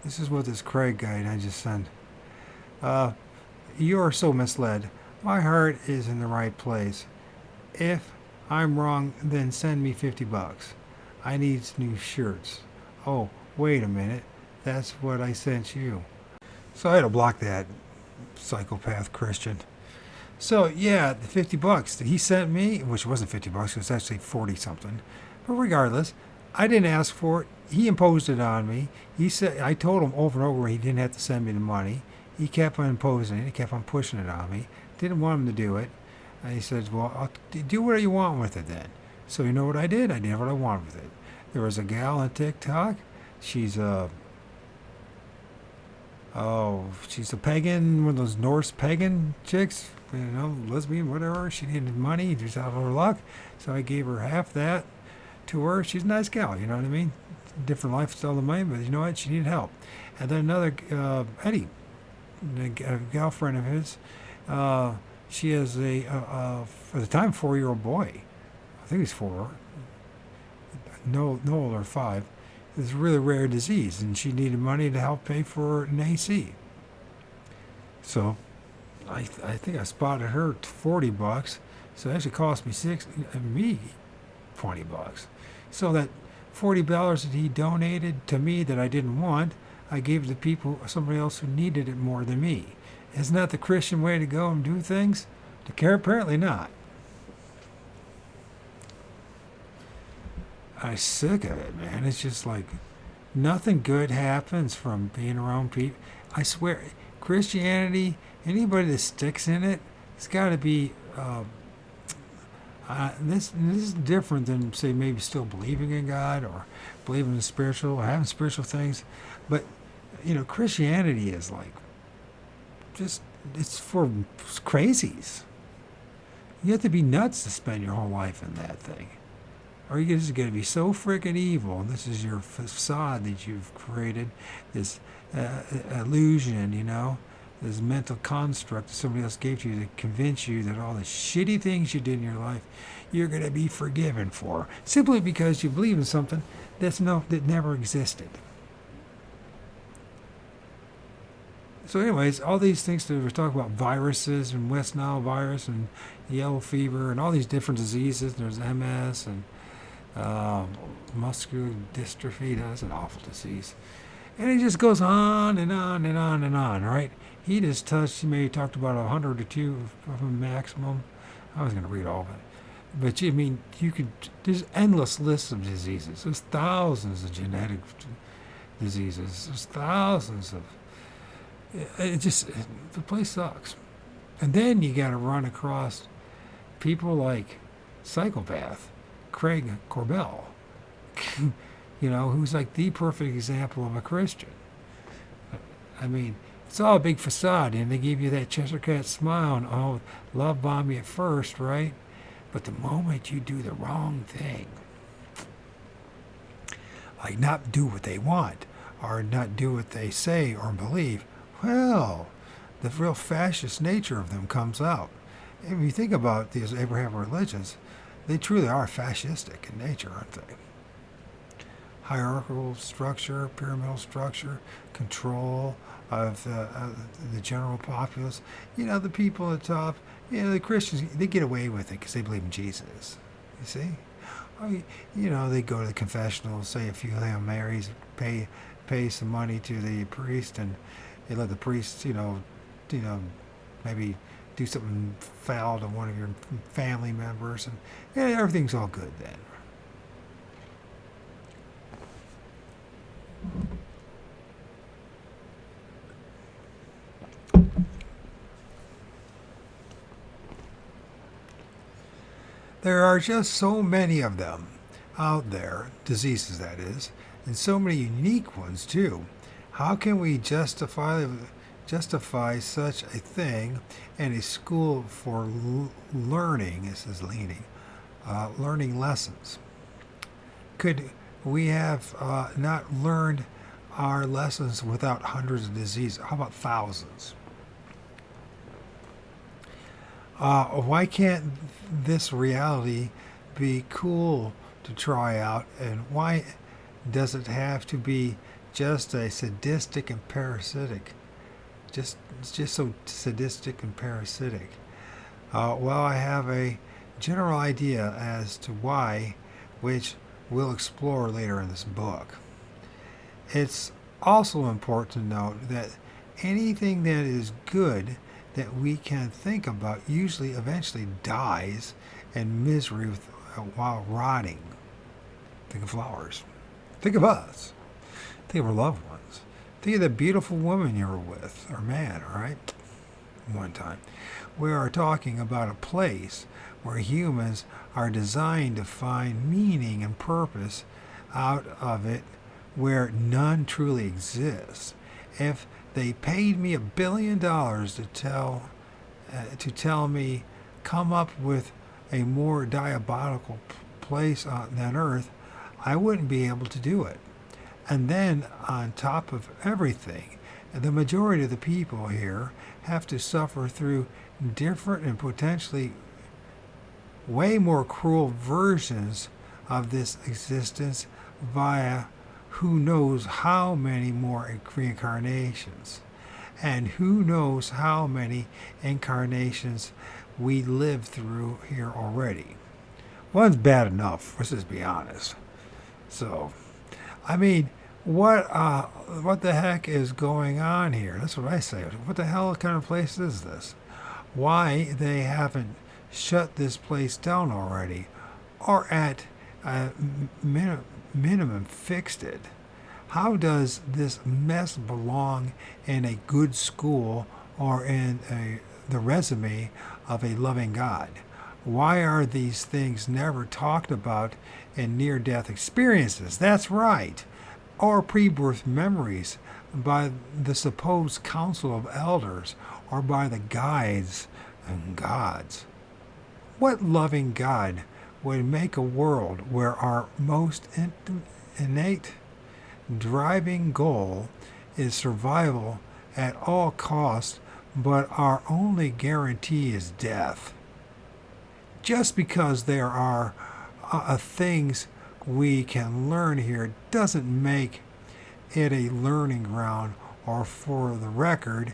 This is what this Craig guy I just sent. Uh, you are so misled. My heart is in the right place. If I'm wrong, then send me $50. I need new shirts. Oh, wait a minute. That's what I sent you. So I had to block that psychopath Christian. So yeah, the $50 that he sent me, which wasn't $50, it was actually 40 something. But regardless, I didn't ask for it. He imposed it on me. He said I told him over and over he didn't have to send me the money. He kept on imposing it. He kept on pushing it on me. Didn't want him to do it. And he said, "Well, I'll do whatever you want with it then." So you know what I did? I did what I wanted with it. There was a gal on TikTok. She's a she's a pagan, one of those Norse pagan chicks, lesbian, whatever. She needed money, just out of her luck. So I gave her half that to her. She's a nice gal, you know what I mean? Different lifestyle than mine, but you know what? She needed help. And then another, Eddie, a girlfriend of his, she has for the time, 4-year-old boy. I think he's 4, no older, 5. It's a really rare disease, and she needed money to help pay for an AC. So I think I spotted her $40. So it actually cost me $20. So that $40 that he donated to me that I didn't want, I gave to people, somebody else who needed it more than me. Isn't that the Christian way to go and do things? To care? Apparently not. I'm sick of it, man. It's just like nothing good happens from being around people. I swear, Christianity, anybody that sticks in it, it's got to be. This is different than, say, maybe still believing in God or believing in spiritual or having spiritual things, but Christianity is like it's for crazies. You have to be nuts to spend your whole life in that thing. Or you're just going to be so freaking evil, and this is your facade that you've created, this illusion, this mental construct that somebody else gave to you to convince you that all the shitty things you did in your life, you're going to be forgiven for, simply because you believe in something that never existed. So anyways, all these things that we're talking about, viruses and West Nile virus and yellow fever and all these different diseases, there's MS and muscular dystrophy. That's an awful disease. And it just goes on and on and on and on, right? He maybe talked about 100 or 2 of them maximum. I was going to read all of it. But there's endless lists of diseases. There's thousands of genetic diseases. There's thousands of, the place sucks. And then you got to run across people like psychopath Craig Corbell, who's like the perfect example of a Christian. I mean, it's all a big facade, and they give you that Cheshire Cat smile and love bomb you at first, right? But the moment you do the wrong thing, like not do what they want, or not do what they say or believe, well, the real fascist nature of them comes out. If you think about these Abrahamic religions, they truly are fascistic in nature, aren't they? Hierarchical structure, pyramidal structure, control of the general populace. The people at the top, the Christians, they get away with it because they believe in Jesus. You see? They go to the confessional, say a few Hail Marys, pay some money to the priest, and they let the priest, maybe do something foul to one of your family members, and everything's all good then. There are just so many of them out there, diseases that is, and so many unique ones too. How can we justify such a thing in a school for learning? This is learning lessons. Could we have not learned our lessons without hundreds of diseases. How about thousands? Why can't this reality be cool to try out? And why does it have to be just a sadistic and parasitic? It's just so sadistic and parasitic. Well, I have a general idea as to why, which we'll explore later in this book. It's also important to note that anything that is good that we can think about usually eventually dies in misery while rotting. Think of flowers. Think of us. Think of our loved ones. Think of the beautiful woman you were with, or man, all right? One time. We are talking about a place where humans are designed to find meaning and purpose out of it where none truly exists. If they paid me $1 billion to tell me come up with a more diabolical place than Earth, I wouldn't be able to do it. And then on top of everything, the majority of the people here have to suffer through different and potentially way more cruel versions of this existence via who knows how many more reincarnations, and who knows how many incarnations we lived through here already. One's bad enough, let's just be honest. So, I mean, what the heck is going on here? That's what I say. What the hell kind of place is this? Why they haven't shut this place down already, or at a minimum fixed it? How does this mess belong in a good school or in the resume of a loving God? Why are these things never talked about in near-death experiences? That's right. Or pre-birth memories by the supposed council of elders or by the guides and gods. What loving God would make a world where our most innate driving goal is survival at all costs, but our only guarantee is death? Just because there are things we can learn here doesn't make it a learning ground. Or for the record,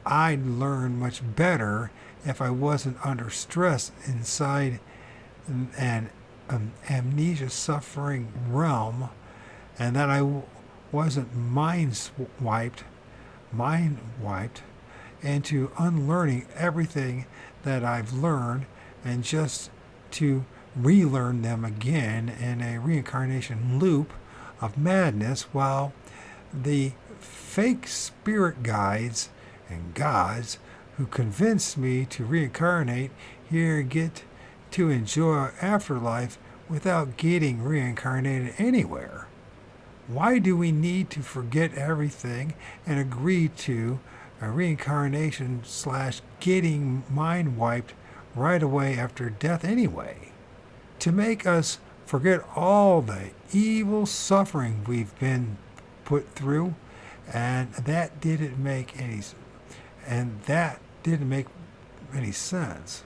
I'd learn much better if I wasn't under stress inside an amnesia suffering realm, and that I wasn't mind wiped into unlearning everything that I've learned and just to relearn them again in a reincarnation loop of madness, while the fake spirit guides and gods who convinced me to reincarnate here get to enjoy afterlife without getting reincarnated anywhere. Why do we need to forget everything and agree to a reincarnation / getting mind wiped right away after death anyway? To make us forget all the evil suffering we've been put through, and that didn't make any sense.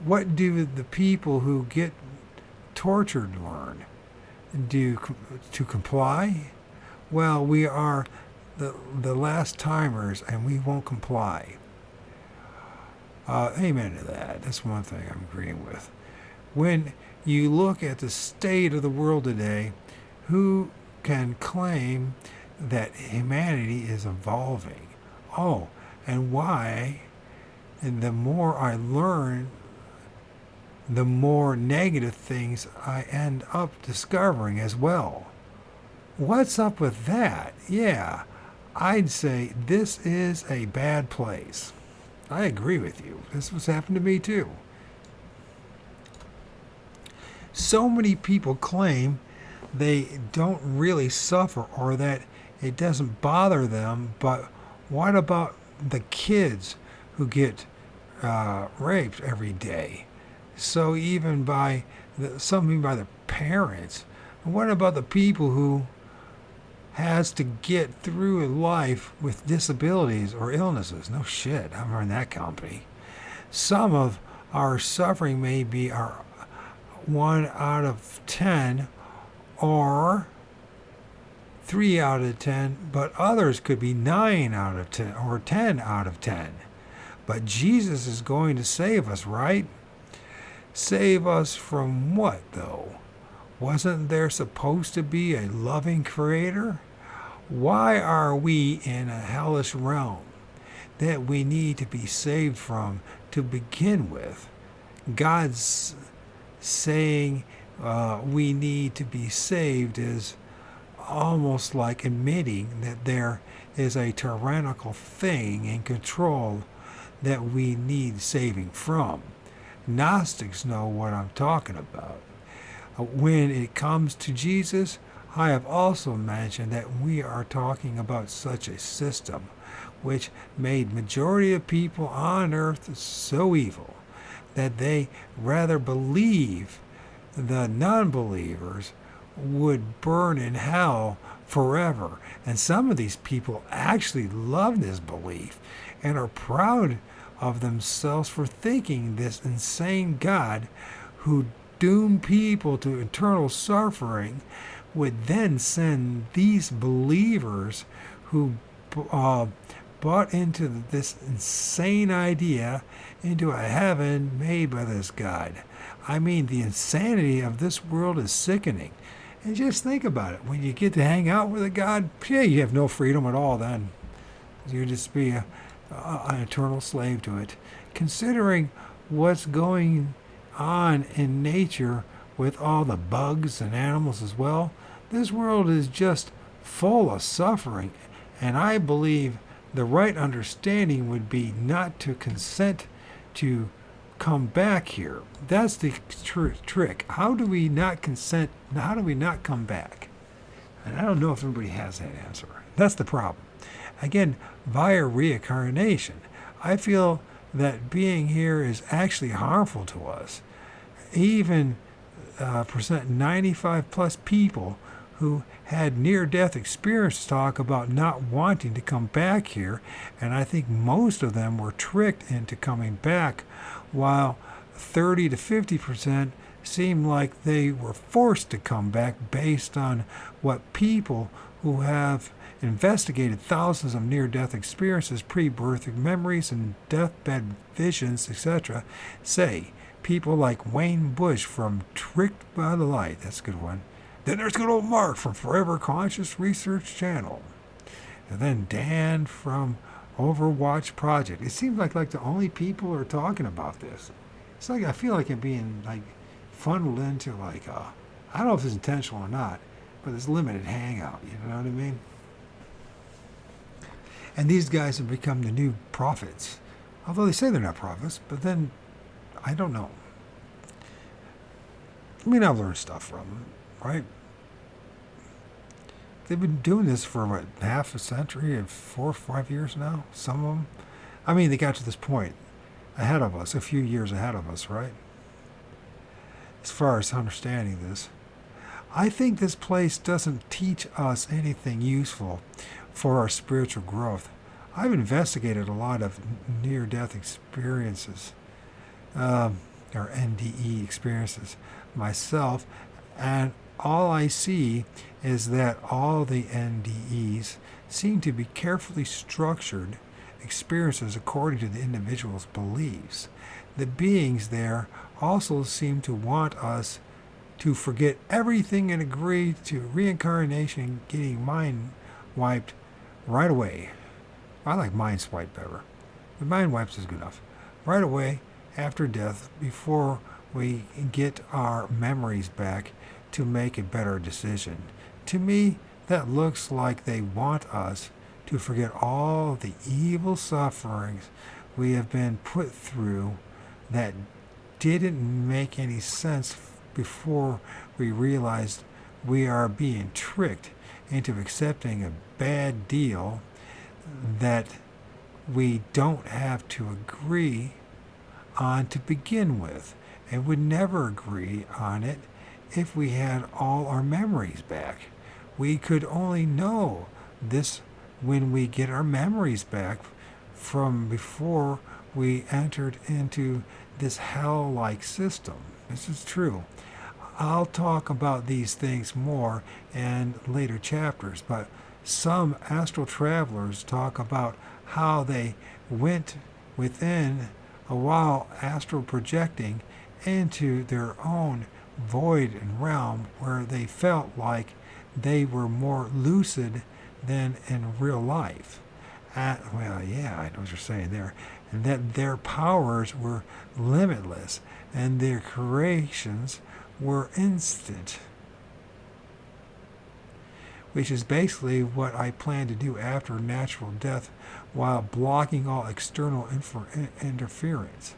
What do the people who get tortured learn? Do to comply? Well, we are the last timers, and we won't comply. Amen to that. That's one thing I'm agreeing with. When you look at the state of the world today, who can claim that humanity is evolving? Oh, and why? And the more I learn, the more negative things I end up discovering as well. What's up with that? Yeah, I'd say this is a bad place. I agree with you. This was happened to me too. So many people claim they don't really suffer or that it doesn't bother them, but what about the kids who get raped every day? So even something by the parents. What about the people who has to get through life with disabilities or illnesses? No shit, I'm in that company. Some of our suffering may be our 1 out of 10 or 3 out of 10, but others could be 9 out of 10 or 10 out of 10. But Jesus is going to save us, right? Save us from what, though? Wasn't there supposed to be a loving creator? Why are we in a hellish realm that we need to be saved from to begin with? God's saying we need to be saved is almost like admitting that there is a tyrannical thing in control that we need saving from. Gnostics know what I'm talking about. When it comes to Jesus, I have also mentioned that we are talking about such a system which made majority of people on earth so evil that they rather believe the non-believers would burn in hell forever. And some of these people actually love this belief and are proud of themselves for thinking this insane God who doomed people to eternal suffering would then send these believers who bought into this insane idea into a heaven made by this God. I mean, the insanity of this world is sickening. And just think about it. When you get to hang out with a God, yeah, you have no freedom at all then. You just be an eternal slave to it. Considering what's going on in nature with all the bugs and animals as well, this world is just full of suffering. And I believe the right understanding would be not to consent to come back here. That's the trick. How do we not consent? How do we not come back? And I don't know if everybody has that answer. That's the problem. Again, via reincarnation, I feel that being here is actually harmful to us. Even percent 95 plus people who had near-death experiences talk about not wanting to come back here, and I think most of them were tricked into coming back, while 30 to 50% seem like they were forced to come back based on what people who have investigated thousands of near-death experiences, pre-birth memories, and deathbed visions, etc., say. People like Wayne Bush from Tricked by the Light, that's a good one. Then there's good old Mark from Forever Conscious Research Channel. And then Dan from Overwatch Project. It seems like the only people are talking about this. It's like I feel like I'm being funneled into I don't know if it's intentional or not, but it's limited hangout. You know what I mean? And these guys have become the new prophets, although they say they're not prophets. But then I don't know. I mean, I've learned stuff from them, right? They've been doing this for, what, half a century and 4 or 5 years now, some of them. I mean, they got to this point ahead of us, a few years ahead of us, right? As far as understanding this. I think this place doesn't teach us anything useful for our spiritual growth. I've investigated a lot of near-death experiences, or NDE experiences myself, and all I see is that all the NDEs seem to be carefully structured experiences according to the individual's beliefs. The beings there also seem to want us to forget everything and agree to reincarnation getting mind wiped right away. I like mind swipe better. The mind wipes is good enough. Right away after death, before we get our memories back to make a better decision. To me, that looks like they want us to forget all the evil sufferings we have been put through that didn't make any sense before we realized we are being tricked into accepting a bad deal that we don't have to agree on to begin with. and would never agree on it if we had all our memories back. We could only know this when we get our memories back from before we entered into this hell-like system. This is true. I'll talk about these things more in later chapters, but some astral travelers talk about how they went within a while astral projecting into their own void and realm where they felt like they were more lucid than in real life. Well, yeah, I know what you're saying there. And that their powers were limitless and their creations were instant. Which is basically what I plan to do after natural death while blocking all external interference.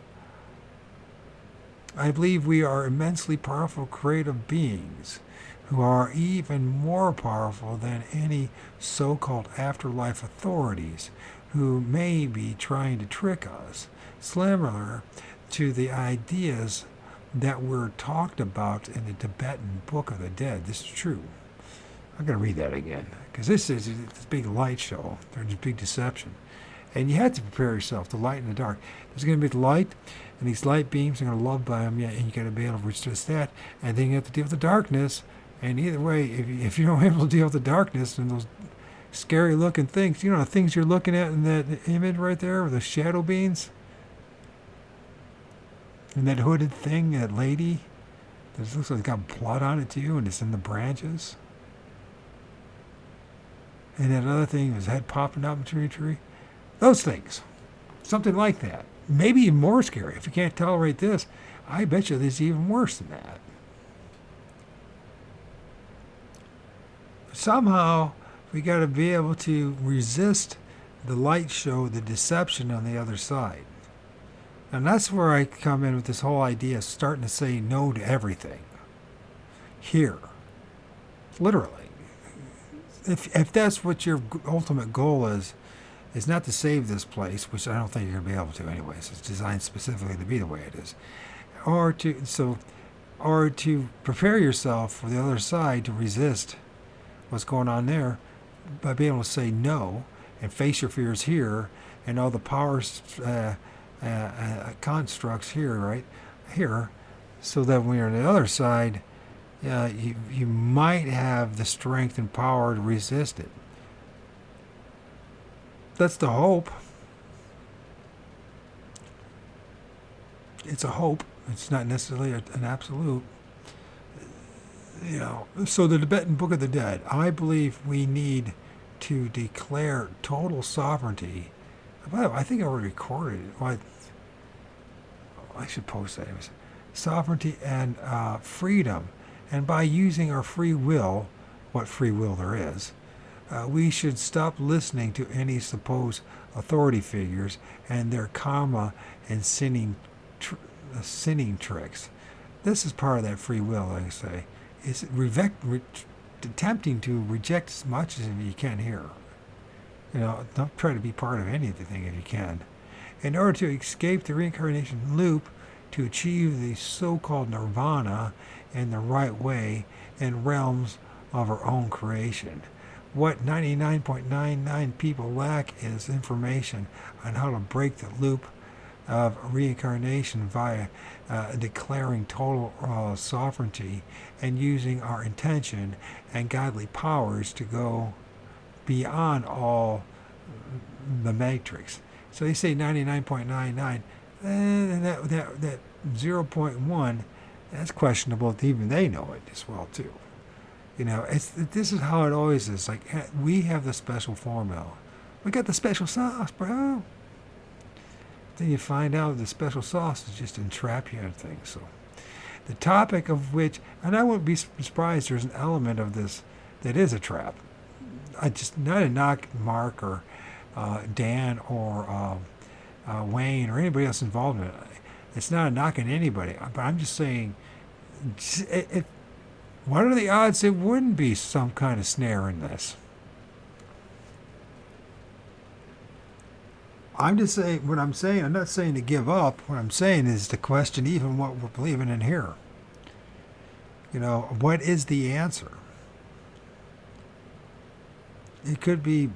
I believe we are immensely powerful creative beings who are even more powerful than any so-called afterlife authorities who may be trying to trick us, similar to the ideas that were talked about in the Tibetan Book of the Dead. This is true. I'm going to read that again, because this is this big light show. There's a big deception. And you have to prepare yourself, the light and the dark. There's going to be the light, and these light beams are going to love by them, and you got to be able to resist that. And then you have to deal with the darkness. And either way, if you're not able to deal with the darkness and those scary looking things, the things you're looking at in that image right there with the shadow beings, and that hooded thing, that lady, that looks like it's got blood on it too, and it's in the branches. And that other thing, his head popping out in the tree. Those things. Something like that. Maybe even more scary. If you can't tolerate this, I bet you there's even worse than that. Somehow, we got to be able to resist the light show, the deception on the other side. And that's where I come in with this whole idea of starting to say no to everything. Here. Literally. If that's what your ultimate goal is not to save this place, which I don't think you're going to be able to anyways. It's designed specifically to be the way it is. Or to prepare yourself for the other side to resist what's going on there by being able to say no and face your fears here and all the powers constructs here, right here, so that when you're on the other side, you might have the strength and power to resist it. That's the hope. It's a hope. It's not necessarily an absolute. So the Tibetan Book of the Dead, I believe we need to declare total sovereignty. By the way, I think I already recorded it. Well, I should post that. It was sovereignty and freedom. And by using our free will, what free will there is, we should stop listening to any supposed authority figures and their karma and sinning tricks. This is part of that free will, like I say. It's attempting to reject as much as you can here. Don't try to be part of anything if you can. In order to escape the reincarnation loop, to achieve the so-called nirvana in the right way in realms of our own creation. What 99.99 people lack is information on how to break the loop of reincarnation via declaring total sovereignty and using our intention and godly powers to go beyond all the matrix. So they say 99.99, and that 0.1, that's questionable. Even they know it as well too. This is how it always is. Like, we have the special formula. We got the special sauce, bro. Then you find out the special sauce is just entrap you in things. So, the topic of which, and I wouldn't be surprised there's an element of this that is a trap. Not to knock Mark or Dan or Wayne or anybody else involved in it. It's not a knock on anybody, but I'm just saying, what are the odds it wouldn't be some kind of snare in this? I'm just saying what I'm saying. I'm not saying to give up. What I'm saying is to question even what we're believing in here. What is the answer? It could be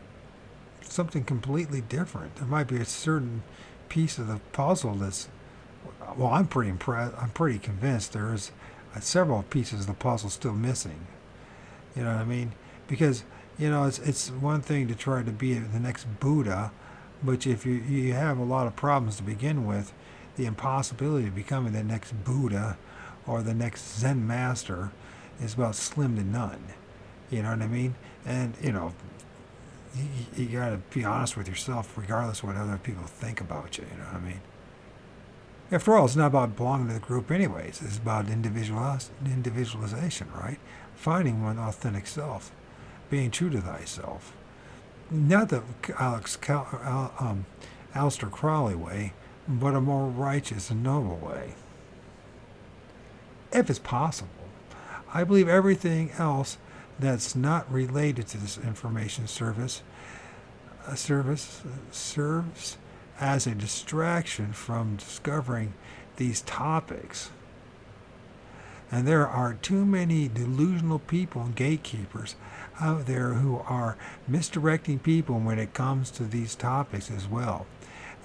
something completely different. There might be a certain piece of the puzzle that's, well, I'm pretty impressed. I'm pretty convinced there's several pieces of the puzzle still missing. You know what I mean? Because it's one thing to try to be the next Buddha, but if you have a lot of problems to begin with, the impossibility of becoming the next Buddha or the next Zen master is about slim to none. You know what I mean? And you got to be honest with yourself, regardless of what other people think about you. You know what I mean? After all, it's not about belonging to the group, anyways. It's about individualization, right? Finding one authentic self, being true to thyself. Not the Aleister Crowley way, but a more righteous and noble way. If it's possible. I believe everything else that's not related to this information service serves as a distraction from discovering these topics. And there are too many delusional people and gatekeepers out there who are misdirecting people when it comes to these topics as well.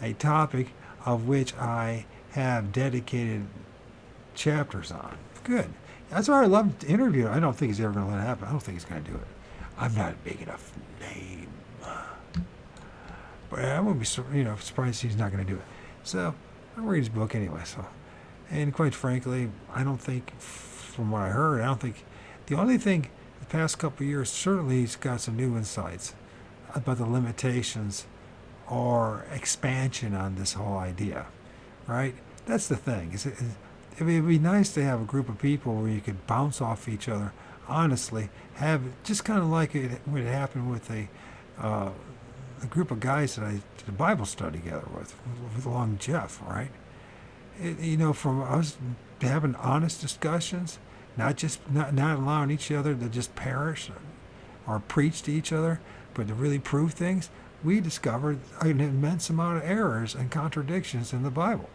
A topic of which I have dedicated chapters on. Good. That's why I love to interview. I don't think he's ever going to let it happen. I don't think he's going to do it. I'm not a big enough name. But I wouldn't be surprised he's not going to do it. So I'll read his book anyway. And quite frankly, I don't think, from what I heard, the only thing the past couple of years, certainly he's got some new insights about the limitations or expansion on this whole idea, right? That's the thing. It'd be nice to have a group of people where you could bounce off each other, honestly, have just kind of like it would happen with a group of guys that I did a Bible study together with along Jeff, right? From us having honest discussions, not allowing each other to just perish or preach to each other, but to really prove things, we discovered an immense amount of errors and contradictions in the Bible.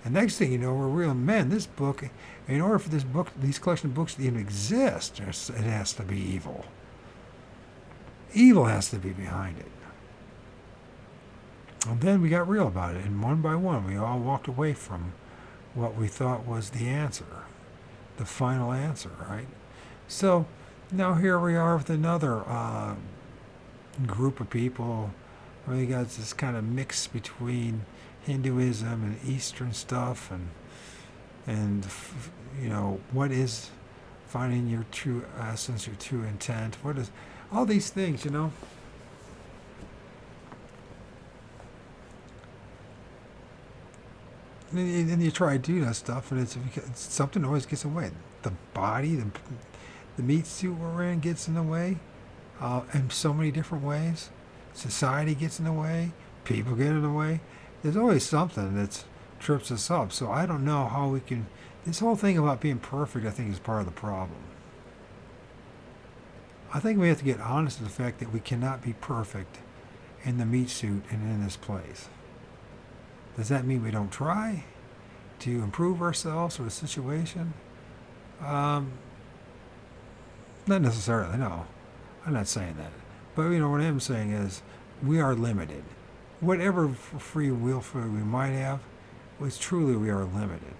And next thing you know, we're real men. This book, in order for these collection of books to even exist, it has to be evil. Evil has to be behind it. And then we got real about it, and one by one, we all walked away from what we thought was the answer, the final answer, right? So now here we are with another group of people. We got this kind of mix between Hinduism and Eastern stuff, and what is finding your true essence, your true intent? What is all these things? And you try to do that stuff, and it's something always gets in the way. The body, the meat suit we're in gets in the way, in so many different ways. Society gets in the way. People get in the way. There's always something that trips us up. So I don't know how we can. This whole thing about being perfect, I think, is part of the problem. I think we have to get honest with the fact that we cannot be perfect in the meat suit and in this place. Does that mean we don't try to improve ourselves or the situation? Not necessarily, no. I'm not saying that. But, what I am saying is we are limited. Whatever free will we might have, it's truly we are limited.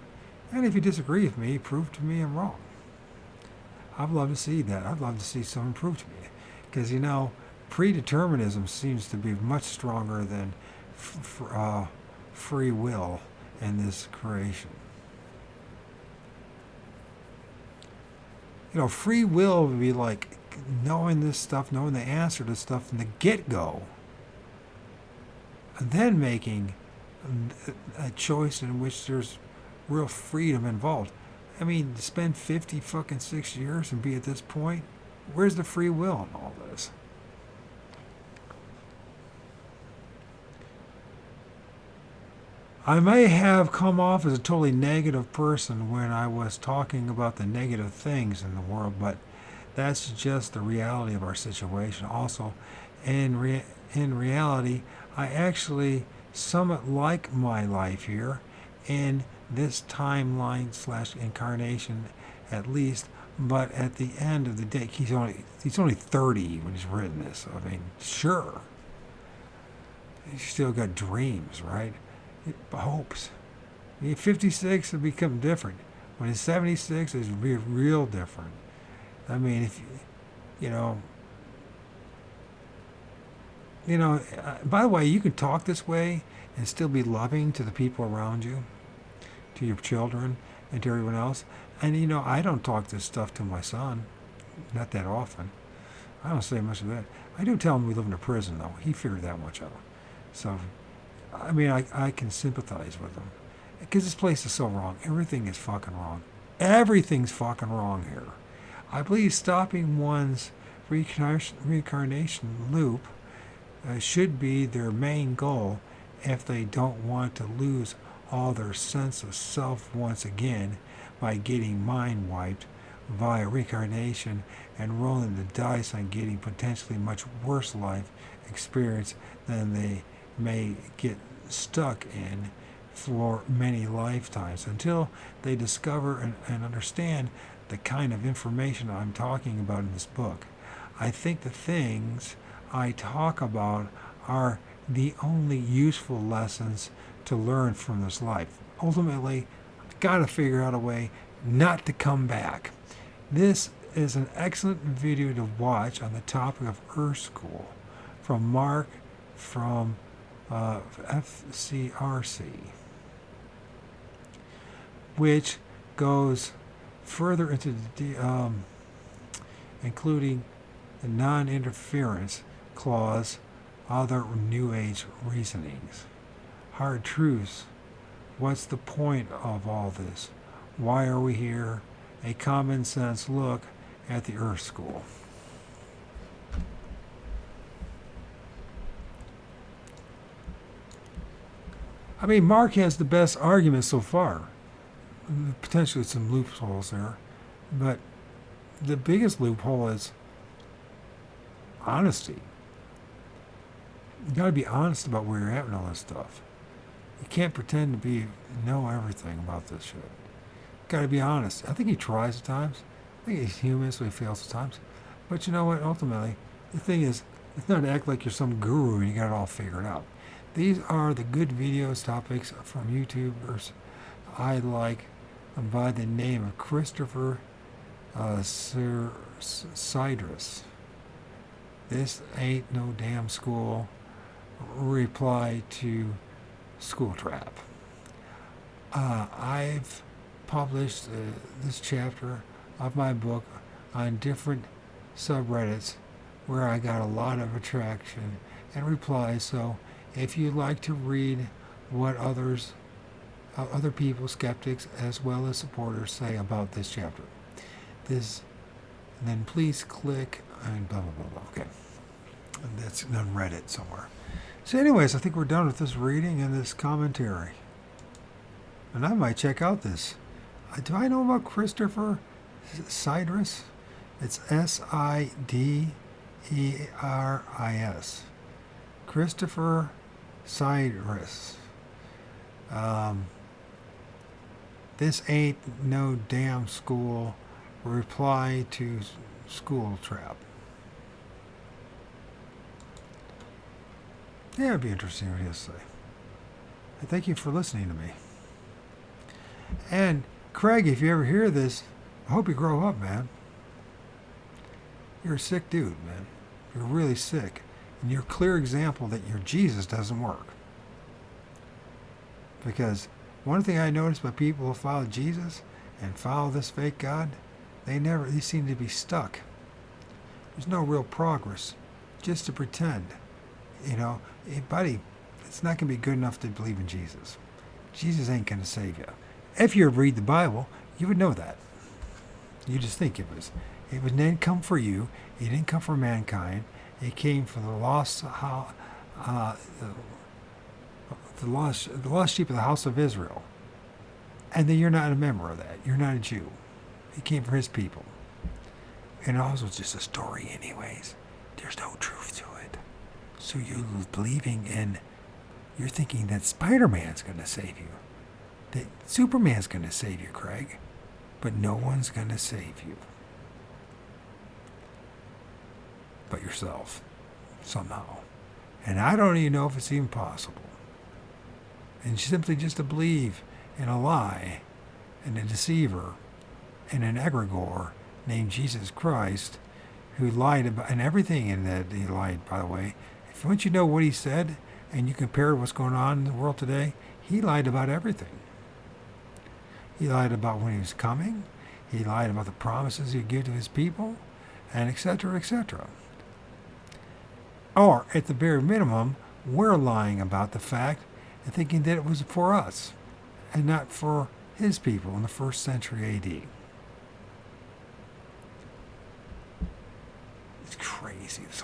And if you disagree with me, prove to me I'm wrong. I'd love to see that. I'd love to see someone prove to me. Because, predeterminism seems to be much stronger than free will in this creation. Free will would be like knowing this stuff, knowing the answer to stuff from the get-go, and then making a choice in which there's real freedom involved. I mean, to spend 56 years and be at this point, where's the free will in all this? I may have come off as a totally negative person when I was talking about the negative things in the world, but that's just the reality of our situation. Also, in in reality, I actually somewhat like my life here in this timeline slash incarnation, at least. But at the end of the day, he's only 30 when he's written this. So, I mean, sure, he's still got dreams, right? Hopes. When he's 56, it'll become different. When he's 76, it'll be real different. I mean, if you know, by the way, you can talk this way and still be loving to the people around you, to your children, and to everyone else. And I don't talk this stuff to my son, not that often. I don't say much of that. I do tell him we live in a prison, though. He figured that much out. So, I mean, I can sympathize with him. Because this place is so wrong. Everything is fucking wrong. Everything's fucking wrong here. I believe stopping one's reincarnation loop should be their main goal if they don't want to lose all their sense of self once again by getting mind wiped via reincarnation and rolling the dice on getting potentially much worse life experience than they may get stuck in for many lifetimes until they discover and understand the kind of information I'm talking about in this book. I think the things I talk about are the only useful lessons to learn from this life. Ultimately, got to figure out a way not to come back. This is an excellent video to watch on the topic of Earth School from Mark from FCRC, which goes further into the including the non-interference clause, other New Age reasonings. Hard truths. What's the point of all this? Why are we here? A common sense look at the Earth School. I mean, Mark has the best argument so far. Potentially some loopholes there, but the biggest loophole is honesty. You got to be honest about where you're at and all this stuff. You can't pretend to know everything about this shit. Got to be honest. I think he tries at times. I think he's human, so he fails at times. But you know what? Ultimately, the thing is, it's not to act like you're some guru and you got it all figured out. These are the good videos, topics from YouTubers I like by the name of Christopher Cydrus. This ain't no damn school. Reply to School Trap. I've published this chapter of my book on different subreddits where I got a lot of attraction and replies. So if you'd like to read what other people, skeptics as well as supporters, say about this chapter, then please click and blah blah blah blah. Okay, and that's on Reddit somewhere. So, anyways, I think we're done with this reading and this commentary, and I might check out this. Do I know about Christopher Cydrus? It's Sideris. Christopher Cydrus. This ain't no damn school. Reply to School Trap. Yeah, it'd be interesting what he has to say. And thank you for listening to me. And Craig, if you ever hear this, I hope you grow up, man. You're a sick dude, man. You're really sick. And you're a clear example that your Jesus doesn't work. Because one thing I noticed about people who follow Jesus and follow this fake God, they seem to be stuck. There's no real progress. Just to pretend. Hey, buddy, it's not going to be good enough to believe in Jesus. Jesus ain't going to save you. If you read the Bible, you would know that. You just think it didn't come for you. It didn't come for mankind. It came for the lost sheep of the house of Israel. And then you're not a member of that. You're not a Jew. It came for his people. And it also was just a story anyways. There's no truth to it. So you're believing in, you're thinking that Spider-Man's going to save you, that Superman's going to save you, Craig, but no one's going to save you but yourself, somehow. And I don't even know if it's even possible. And simply just to believe in a lie and a deceiver and an egregore named Jesus Christ, who lied about, and everything in that he lied, by the way. If once you know what he said and you compare what's going on in the world today, he lied about everything. He lied about when he was coming. He lied about the promises he'd give to his people, and etc., etc. Or, at the very minimum, we're lying about the fact and thinking that it was for us and not for his people in the 1st century AD. It's crazy, this